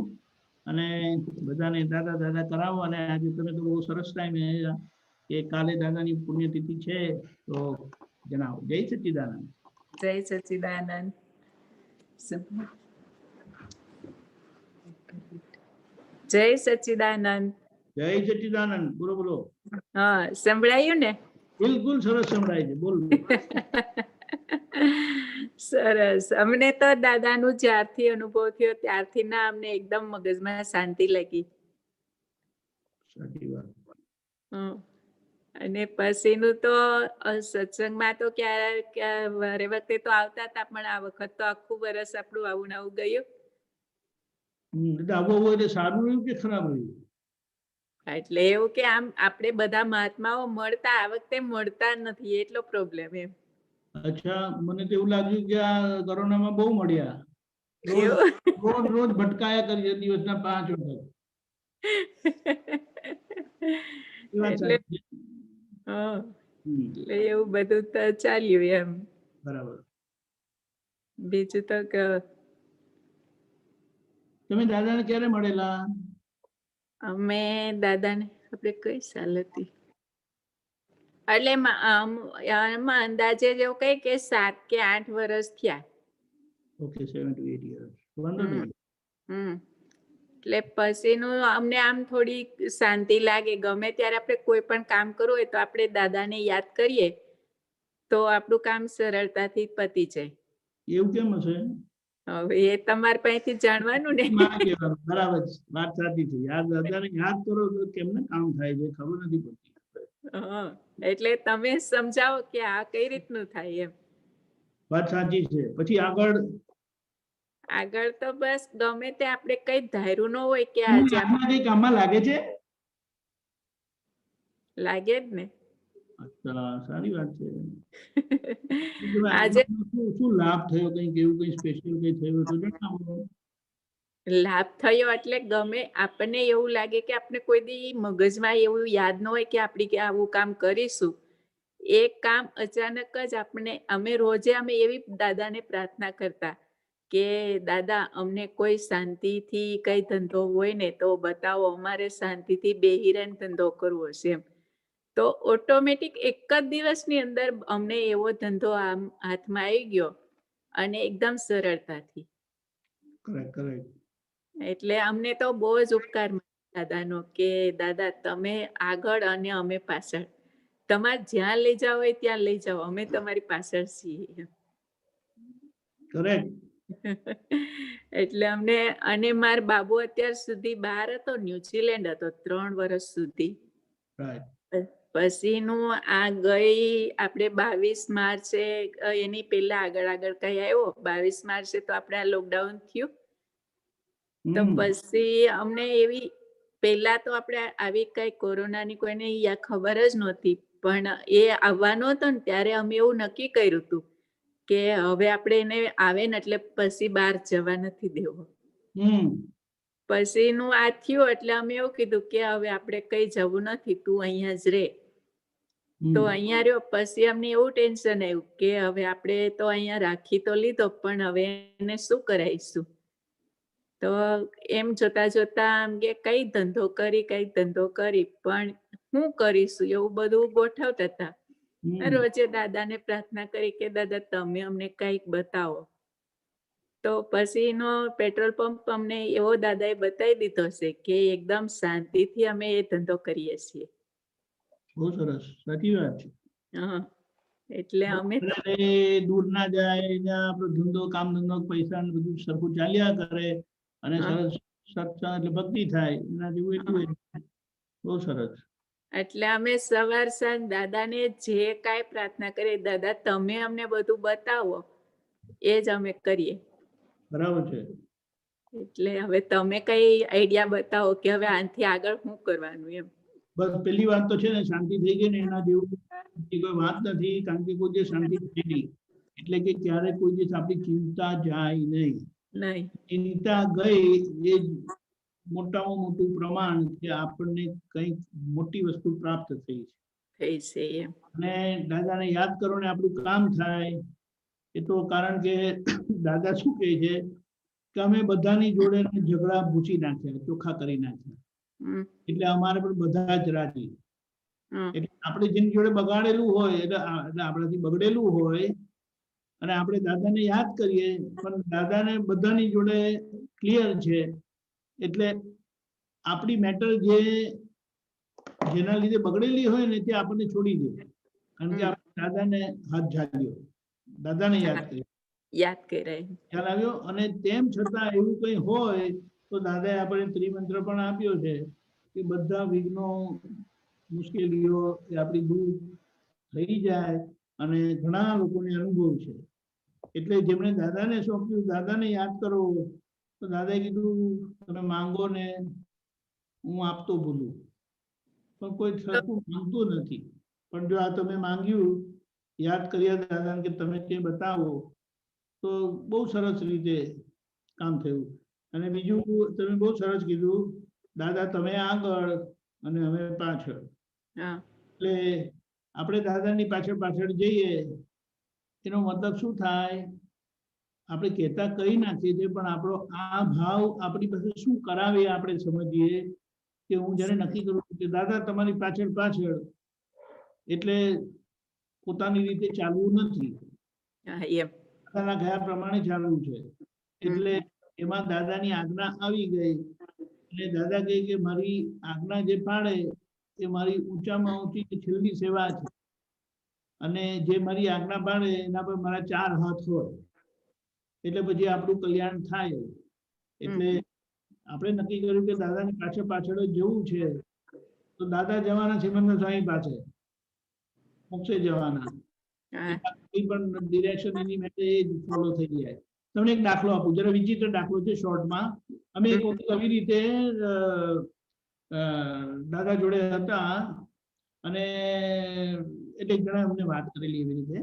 અને બધાને દાદા દાદા કરાવો. અને આજે તમે તો બહુ સરસ ટાઈમે કે કાલે દાદાની પુણ્યતિથિ છે, તો જણાવો. જય સચ્ચિદાનંદ. જય સચ્ચિદાનંદ. જય સચ્ચિદાનંદ. જય સચ્ચિદાનંદ. બોલો બોલો. હા, સંભળાયું ને? બિલકુલ સરસ સંભળાય છે. બોલ. સરસ. અમને તો દાદાનું જ્યારથી અનુભવ થયો ત્યારથી ના અમને એકદમ મગજમાં શાંતિ લાગી. સાચી વાત. અને પછીનું તો સત્સંગમાં તો વારે વખતે તો આવતા હતા, પણ આ વખત તો આખું વર્ષ આપણું આવું ને આવું ગયું. એટલે આવું એટલે સારું રહ્યું કે ખરાબ રહ્યું? એટલે એવું કે આમ આપણે બધા મહાત્માઓ મળતા, આ વખતે મળતા નથી એટલો પ્રોબ્લેમ એમ. અચ્છા, મને તો એવું લાગ્યું કે આ કોરોનામાં બહુ મળ્યા. રોજ ભટકાયા કરીએ દિવસના 5 વખત. એટલે એવું બધું તો ચાલ્યું એમ. બરાબર. બીજું તો તમે દાદાને ક્યારે મળેલા? અમે દાદાને આપણે કઈ સાલ હતી, એટલે અંદાજે જેવું કઈ કે 7 કે 8 વર્ષ થયા. Okay, 7 to 8 years. વાંધો નહીં. એટલે પછીનું અમને આમ થોડી શાંતિ લાગે. ગમે ત્યારે આપણે કોઈ પણ કામ કરવું હોય તો આપણે દાદાને યાદ કરીએ તો આપણું કામ સરળતાથી પતી જાય. એવું કેમ હશે? હવે એ તમારા પાસેથી જાણવાનું ને. બરાબર, વાત સાચી છે. દાદાને યાદ કરો તો કેમને કામ થાય છે ખબર નથી પડતી. એટલે તમે સમજાવો કે આ કઈ રીતનું થાય એમ. વાત સાચી છે. પછી આગળ તો બસ ગમે તે આપણે કઈ ધાર્યું ન હોય કે આજે કઈ કામમાં લાગે છે. લાગે જ ને. અચ્છા, સારી વાત છે. આજે શું લાભ થયો? કઈ એવું કઈ સ્પેશિયલ કઈ થયું તો જણાવો. લાભ થયો એટલે ગમે આપણને એવું લાગે કે આપણે કોઈ દી મગજમાં એવું યાદ ન હોય કે આપણે આવું કામ કરીશું, એ કામ અચાનક જ અમે રોજે એવી દાદાને પ્રાર્થના કરતા કે દાદા અમને કોઈ શાંતિથી કઈ ધંધો હોય ને તો બતાવો, અમારે શાંતિથી બેહીને ધંધો કરવો છે એમ. તો ઓટોમેટિક એક જ દિવસની અંદર અમને એવો ધંધો હાથમાં આવી ગયો અને એકદમ સરળતાથી. એટલે અમને તો બહુ જ ઉપકાર દાદાનો કે દાદા તમે આગળ અને અમે પાછળ, તમારે જ્યાં લઈ જાવ હોય ત્યાં લઈ જાઓ, અમે તમારી પાછળ છીએ. એટલે અમને અને મારા બાબુ અત્યાર સુધી બહાર હતો, ન્યુઝીલેન્ડ હતો 3 વર્ષ સુધી. પછીનું આ ગઈ આપણે 22 માર્ચે એની પહેલા આગળ કઈ આવ્યો, 22 માર્ચે તો આપણે આ લોકડાઉન થયું. તો પછી અમને એવી પહેલા તો આપણે આવી કઈ કોરોનાની કોઈને ખબર જ નહોતી, પણ એ આવવાનો હતો ને ત્યારે અમે એવું નક્કી કર્યું હતું કે હવે આપણે એને આવે ને એટલે પછી બહાર જવા નથી દેવો. પછીનું આ થયું એટલે અમે એવું કીધું કે હવે આપણે કઈ જવું નથી, તું અહીંયા જ રે. તો અહીંયા રહ્યો. પછી અમને એવું ટેન્શન આવ્યું કે હવે આપણે તો અહીંયા રાખી તો લીધો પણ હવે એને શું કરાવીશું. તો એમ જોતા આમ કે કઈ ધંધો કરી પણ શું કરીશું એવું બધું ગોઠવતા હતા. રોજે દાદાને પ્રાર્થના કરી કે દાદા તમે અમને કઈક બતાવો. તો પછીનો પેટ્રોલ પંપ અમને એવો દાદાએ બતાવી દીધો છે કે એકદમ શાંતિથી અમે એ ધંધો કરીએ છીએ. બહુ સરસ, સાચી વાત છે. એટલે અમે દૂર ના જાય, આપણો ધંધો કામ ધંધો પૈસા બધું સરખું ચાલ્યા કરે અને સરસ સત્સંગ એટલે ભક્તિ થાય, એના જેવું એટલું. બહુ સરસ. એટલે અમે સવાર સાંજ દાદાને જે કાંઈ પ્રાર્થના કરીએ, દાદા તમે અમને બધું બતાવો, એ જ અમે કરીએ. બરાબર છે. એટલે હવે તમે કઈ આઈડિયા બતાવો કે હવે આનાથી આગળ શું કરવાનું એમ. બસ પેલી વાત તો છે ને, શાંતિ થઈ ગઈ ને એના જેવું કોઈ વાત નથી. કારણ કે કોઈ જે શાંતિ થઈ ગઈ એટલે કે ક્યારે કોઈ દિવસ આપણી ચિંતા જાય નહીં. ચિંતા ગઈ એ મોટામાં મોટું પ્રમાણ કે આપણને કઈક મોટી વસ્તુ પ્રાપ્ત થઈ છે. અને દાદાને યાદ કરો ને આપણું કામ થાય. એ તો કારણ કે દાદા શું કહે છે કે અમે બધાની જોડે ઝઘડા ભૂસી નાખ્યા, ચોખ્ખા કરી નાખ્યા. એટલે અમારે પણ બધા જ રાજી. એટલે આપણે જેની જોડે બગાડેલું હોય એટલે આપણાથી બગડેલું હોય અને આપણે દાદાને યાદ કરીએ, પણ દાદાને બધાની જોડે ક્લિયર છે એટલે આપણી મેટર જેના લીધે બગડેલી હોય ને તે આપણને છોડી દે, કારણ કે આપણે દાદાને હાથ જાગ્યો, દાદાને યાદ કર્યા, ખ્યાલ આવ્યો. અને તેમ છતાં એવું કઈ હોય તો દાદાએ આપણે ત્રિમંત્ર પણ આપ્યો છે કે બધા વિઘ્નો મુશ્કેલીઓ એ આપણી દૂર થઈ જાય, અને ઘણા લોકોને અનુભવ છે. એટલે જેમણે દાદાને સોંપ્યું, દાદાને યાદ કરો, તો દાદાએ કીધું તમે માંગો ને હું આપતો ભૂલું, પણ કોઈ સરખું માંગતું નથી. પણ જો આ તમે માંગ્યું, યાદ કર્યા દાદાને કે તમે તે બતાવો, તો બહુ સરસ રીતે કામ થયું. અને બીજું તમે બહુ સરસ કીધું, દાદા તમે આગળ અને અમે પાછળ. એટલે આપણે દાદાની પાછળ પાછળ જઈએ, એનો મતલબ શું થાય? આપણે કહેતા કહી નાખીએ છીએ, પણ આપણો આ ભાવ આપણી પાસે શું કરાવે આપણે સમજીએ કે હું જ્યારે નક્કી કરું કે દાદા તમારી પાછળ પાછળ, એટલે પોતાની રીતે ચાલવું નથી, દાદાના ગયા પ્રમાણે ચાલવું છે. એટલે એમાં દાદાની આજ્ઞા આવી ગઈ, અને દાદા કહે કે મારી આજ્ઞા જે પાડે એ મારી ઊંચામાં ઊંચી છેલ્લી સેવા છે, અને જે મારી આજ્ઞા પાડે એના પર મારા 4 હાથ હોય, એટલે પછી આપણું કલ્યાણ થાય. એટલે આપણે નક્કી કર્યું કે દાદાની પાછળ પાછળ જ જવું છે, તો દાદા જવાના સિમંદર સ્વામી પાસે, મોક્ષે જવાના, કોઈ પણ ડિરેક્શન એની માટે એ જ ફોલો થઈ જાય. તમને એક દાખલો આપું, જરા વિચિત્ર દાખલો છે શોર્ટમાં. અમે એક વખત આવી રીતે દાદા જોડે હતા, અને એટલે એક જણા અમને વાત કરેલી એવી રીતે,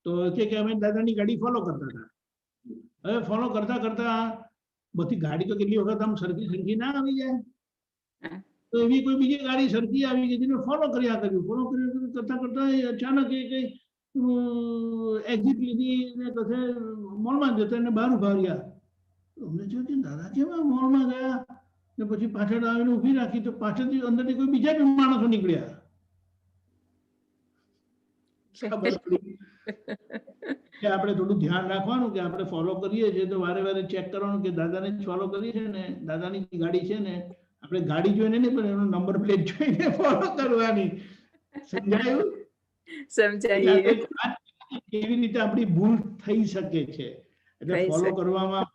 તો કે અમે દાદાની ગાડી ફોલો કરતા હતા. હવે ફોલો કરતા કરતા બધી ગાડી તો કેટલી વખત આમ સરખી ના આવી જાય, તો એવી કોઈ બીજી ગાડી સરખી આવી ગઈ, જેને ફોલો કર્યા કર્યું, ફોલો કર્યા કરતા કરતા અચાનક એ કઈ એક્ઝિટ લીધી ને કશે મોલમાં જતા એને બહાર ઉભા રહ્યા. અમને થયું કે દાદા કેમ આ મોલમાં ગયા, ને પછી પાછળ આવીને ઊભી રાખી, તો પાછળથી અંદરથી કોઈ બીજા જ માણસો નીકળ્યા. ખબર પડી કે આપણે થોડું ધ્યાન રાખવાનું કે આપણે ફોલો કરીએ છીએ તો વારે વારે ચેક કરવાનું કે દાદાને જ ફોલો કરીએ છીએ ને, દાદાની ગાડી છે ને, આપણે ગાડી જોઈને નહીં પણ એનો નંબર પ્લેટ જોઈને ફોલો કરવાની. સમજાયું? સમજાયું. કેવી રીતે આપણી ભૂલ થઈ શકે છે, એટલે ફોલો કરવામાં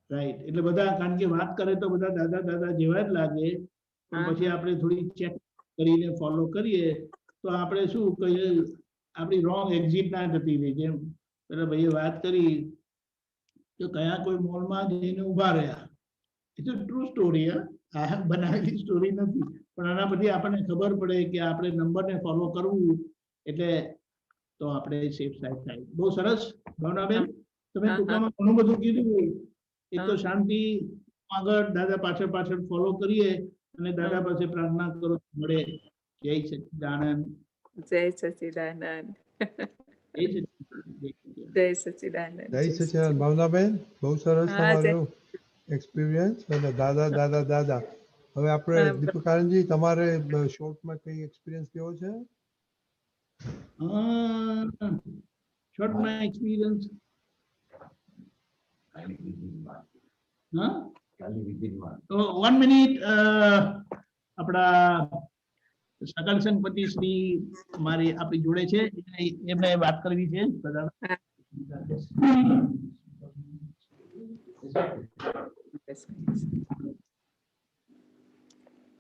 રાઈટ. એટલે બધા કારણ કે વાત કરે તો બધા દાદા દાદા જેવા જ લાગે, પણ પછી આપણે થોડી ચેક કરીને ફોલો કરીએ તો આપણે શું કહીએ, આપણી રોંગ એક્ઝિટ ના જતી રહી. જેમ પેલા ભાઈએ વાત કરી કે કયા કોઈ મોલમાં જઈને ઉભા રહ્યા, એ તો ટ્રુ સ્ટોરી, આ બનાવેલી સ્ટોરી નથી, પણ આના પછી આપણને ખબર પડે કે આપણે નંબરને ફોલો કરવું, એટલે તો આપણે સેફ સાઈડ થાય. બહુ સરસ ભાવનાબેન, તમે ટૂંકામાં ઘણું બધું કીધું. એક તો શાંતિ આગળ, દાદા પાછળ પાછળ ફોલો કરીએ, અને દાદા પાસે પ્રાર્થના કરો મળે. જય સચ્ચિદાનંદ. જય સચ્ચિદાનંદ. જય સચ્ચિદાનંદ. જય સચ્ચિદાનંદ ભાવનાબેન, બહુ સરસ તમારું એક્સપિરિયન્સ. અને દાદા દાદા દાદા, હવે આપણે દીપક આનંદજી, તમારે શોર્ટમાં કઈ એક્સપિરિયન્સ કેવો છે? શોર્ટમાં એક્સપિરિયન્સ તો 1 મિનિટ. આપણા સકલ સંપતિ શ્રી મારી આપણી જોડે છે, એમને વાત કરવી છે.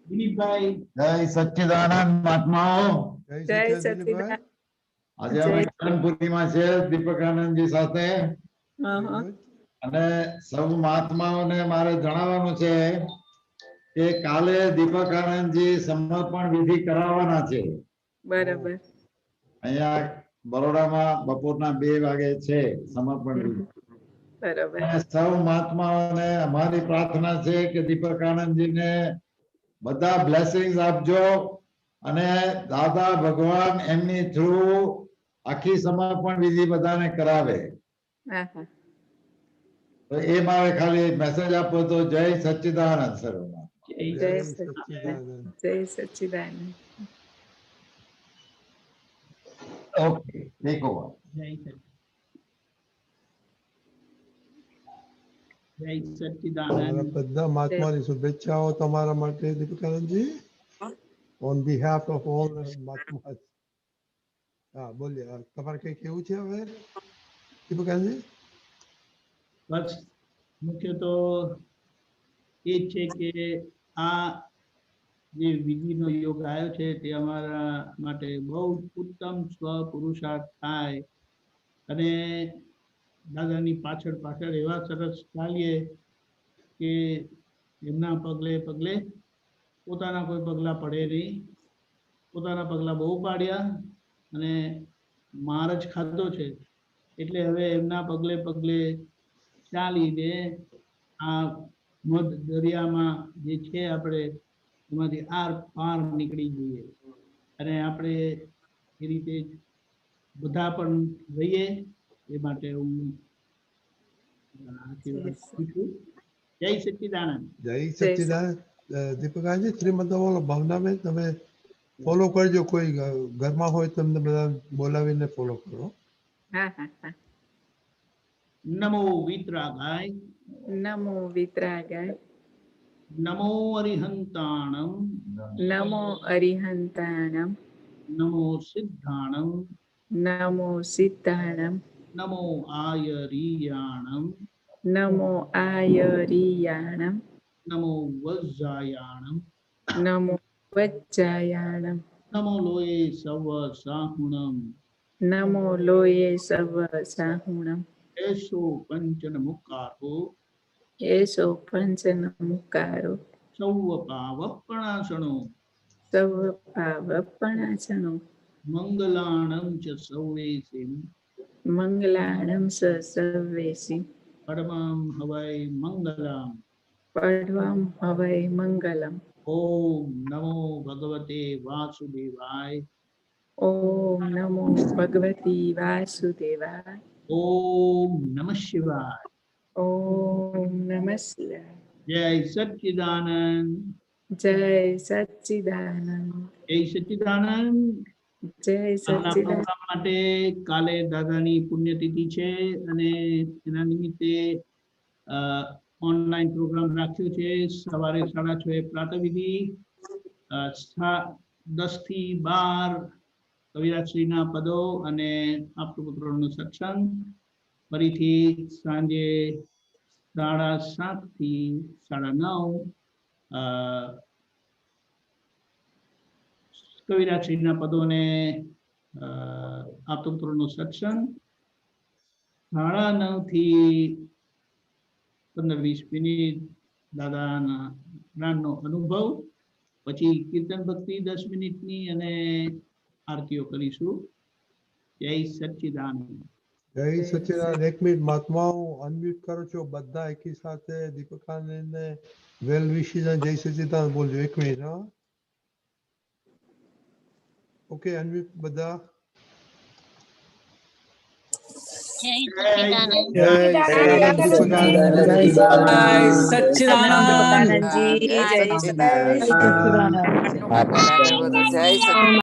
દિલીપભાઈ. જય સચ્ચિદાનંદ મહાત્માઓ. જય સચ્ચિદાનંદ. આજે અમે પૂર્ણિમા છે દીપક આનંદજી સાથે, અને સૌ મહાત્માઓને મારે જણાવવાનું છે કે કાલે દીપક આનંદજી સમર્પણ વિધિ કરાવવાના છે. બરાબર. અહીંયા બરોડામાં બપોરના 2 વાગે છે સમર્પણ વિધિ. બરાબર. સૌ મહાત્માઓને અમારી પ્રાર્થના છે કે દીપક આનંદજીને બધા બ્લેસિંગ્સ આપજો, અને દાદા ભગવાન એમની થ્રુ આખી સમર્પણ વિધિ બધાને કરાવે. તો એ મારે ખાલી મેસેજ આપો તો. જય સચ્ચિદાનંદ સર્વમાં. જય સચ્ચિદાનંદ. જય સચ્ચિદાનંદ. Okay, take over. જય સચ્ચિદાનંદ. બધા મહાત્માની શુભેચ્છાઓ તમારા માટે દીપકાનંદજી. ઓન બિહાફ ઓફ ઓલ મહાત્મા. હા બોલીએ, તમારે કઈ કેવું છે હવે દીપકાનંદજી? બસ મુખ્ય તો એ છે કે આ જે વિધિનો યોગ આવ્યો છે તે અમારા માટે બહુ ઉત્તમ સ્વ પુરુષાર્થ થાય અને દાદાની પાછળ પાછળ એવા સરસ ચાલીએ કે એમના પગલે પગલે પોતાના કોઈ પગલા પડે નહીં. પોતાના પગલા બહુ પાડ્યા અને માર જ ખાધો છે એટલે હવે એમના પગલે પગલે ચાલીને આ મધ દરિયામાં જે છે આપણે એમાંથી આર પાર નીકળી જઈએ અને આપણે એ રીતે બધા પણ રહીએ એ માટે હું આશીર્વાદ આપું છું. જય સચ્ચિદાનંદ. જય સચ્ચિદાનંદ. દીપકાનંદજી શ્રીમદ ભાવનાબેન તમે ફોલો કરજો, કોઈ ઘરમાં હોય તમને બધા બોલાવીને ફોલો કરો. હા હા હા. નમો વિતરાગાય. નમો વિતરાગાય. નમો અરિહંતાણમ. નમો અરિહંતાણમ. નમો સિદ્ધાણમ. નમો સિદ્ધાણમ. નમો આયરીયાણમ. નમો આયરીયાણમ. નમો વજ્જાયાણમ. નમો વજ્જાયાણમ. નમો લોએ સવ સાહુણમ. નમો લોએ સવ સાહુણમ. એસો પંચન મુકારો. એસો પંચન મુકારો. સૌ પાવપણાસણો. સૌ પાવપણાસણો. મંગલાણમ ચ સૌવેસિમ. મંગલાણમ સ સર્વેસી. પરમં હવૈ મંગલમ. પડવમ હવૈ મંગલમ. ઓમ નમો ભગવતે વાસુદેવાય. ઓમ નમો ભગવતી વાસુદેવાય. ઓમ નમઃ શિવાય. ઓમ નમઃ શિવાય. જય સચ્ચિદાનંદ. જય સચ્ચિદાનંદ. જય સચ્ચિદાનંદ. જય સચ્ચિદાનંદ. પ્રોગ્રામ માટે કાલે દાદાની પુણ્યતિથિ છે અને એના નિમિત્તે ઓનલાઈન પ્રોગ્રામ રાખ્યો છે. સવારે 6:30 પ્રાતઃવિધિ, 10 થી 12 કવિરાજશ્રીના પદો અને આપતપુત્રોનો સત્સંગ. ફરીથી સાંજે 7:30 થી 9:30 કવિરાજશ્રીના પદોને આપતપુત્રોનો સત્સંગ. 9:30 થી 15-20 મિનિટ દાદાના જ્ઞાનનો અનુભવ, પછી કીર્તન ભક્તિ 10 મિનિટની અને આરતીઓ કરીશું. જય સચ્ચિદાનંદ. જય સચ્ચિદાનંદ. 1 મિનિટ મહાત્માઓ અનમ્યુટ કરો છો બધા એકી સાથે. દીપકાનંદને વેલ વિશીસ અને જય સચ્ચિદાનંદ બોલજો. 1 મિનિટ. હા ઓકે, અનમ્યુટ બધા. જય સચ્ચિદાનંદ. જય સચ્ચિદાનંદ. જય સચ્ચિદાનંદ.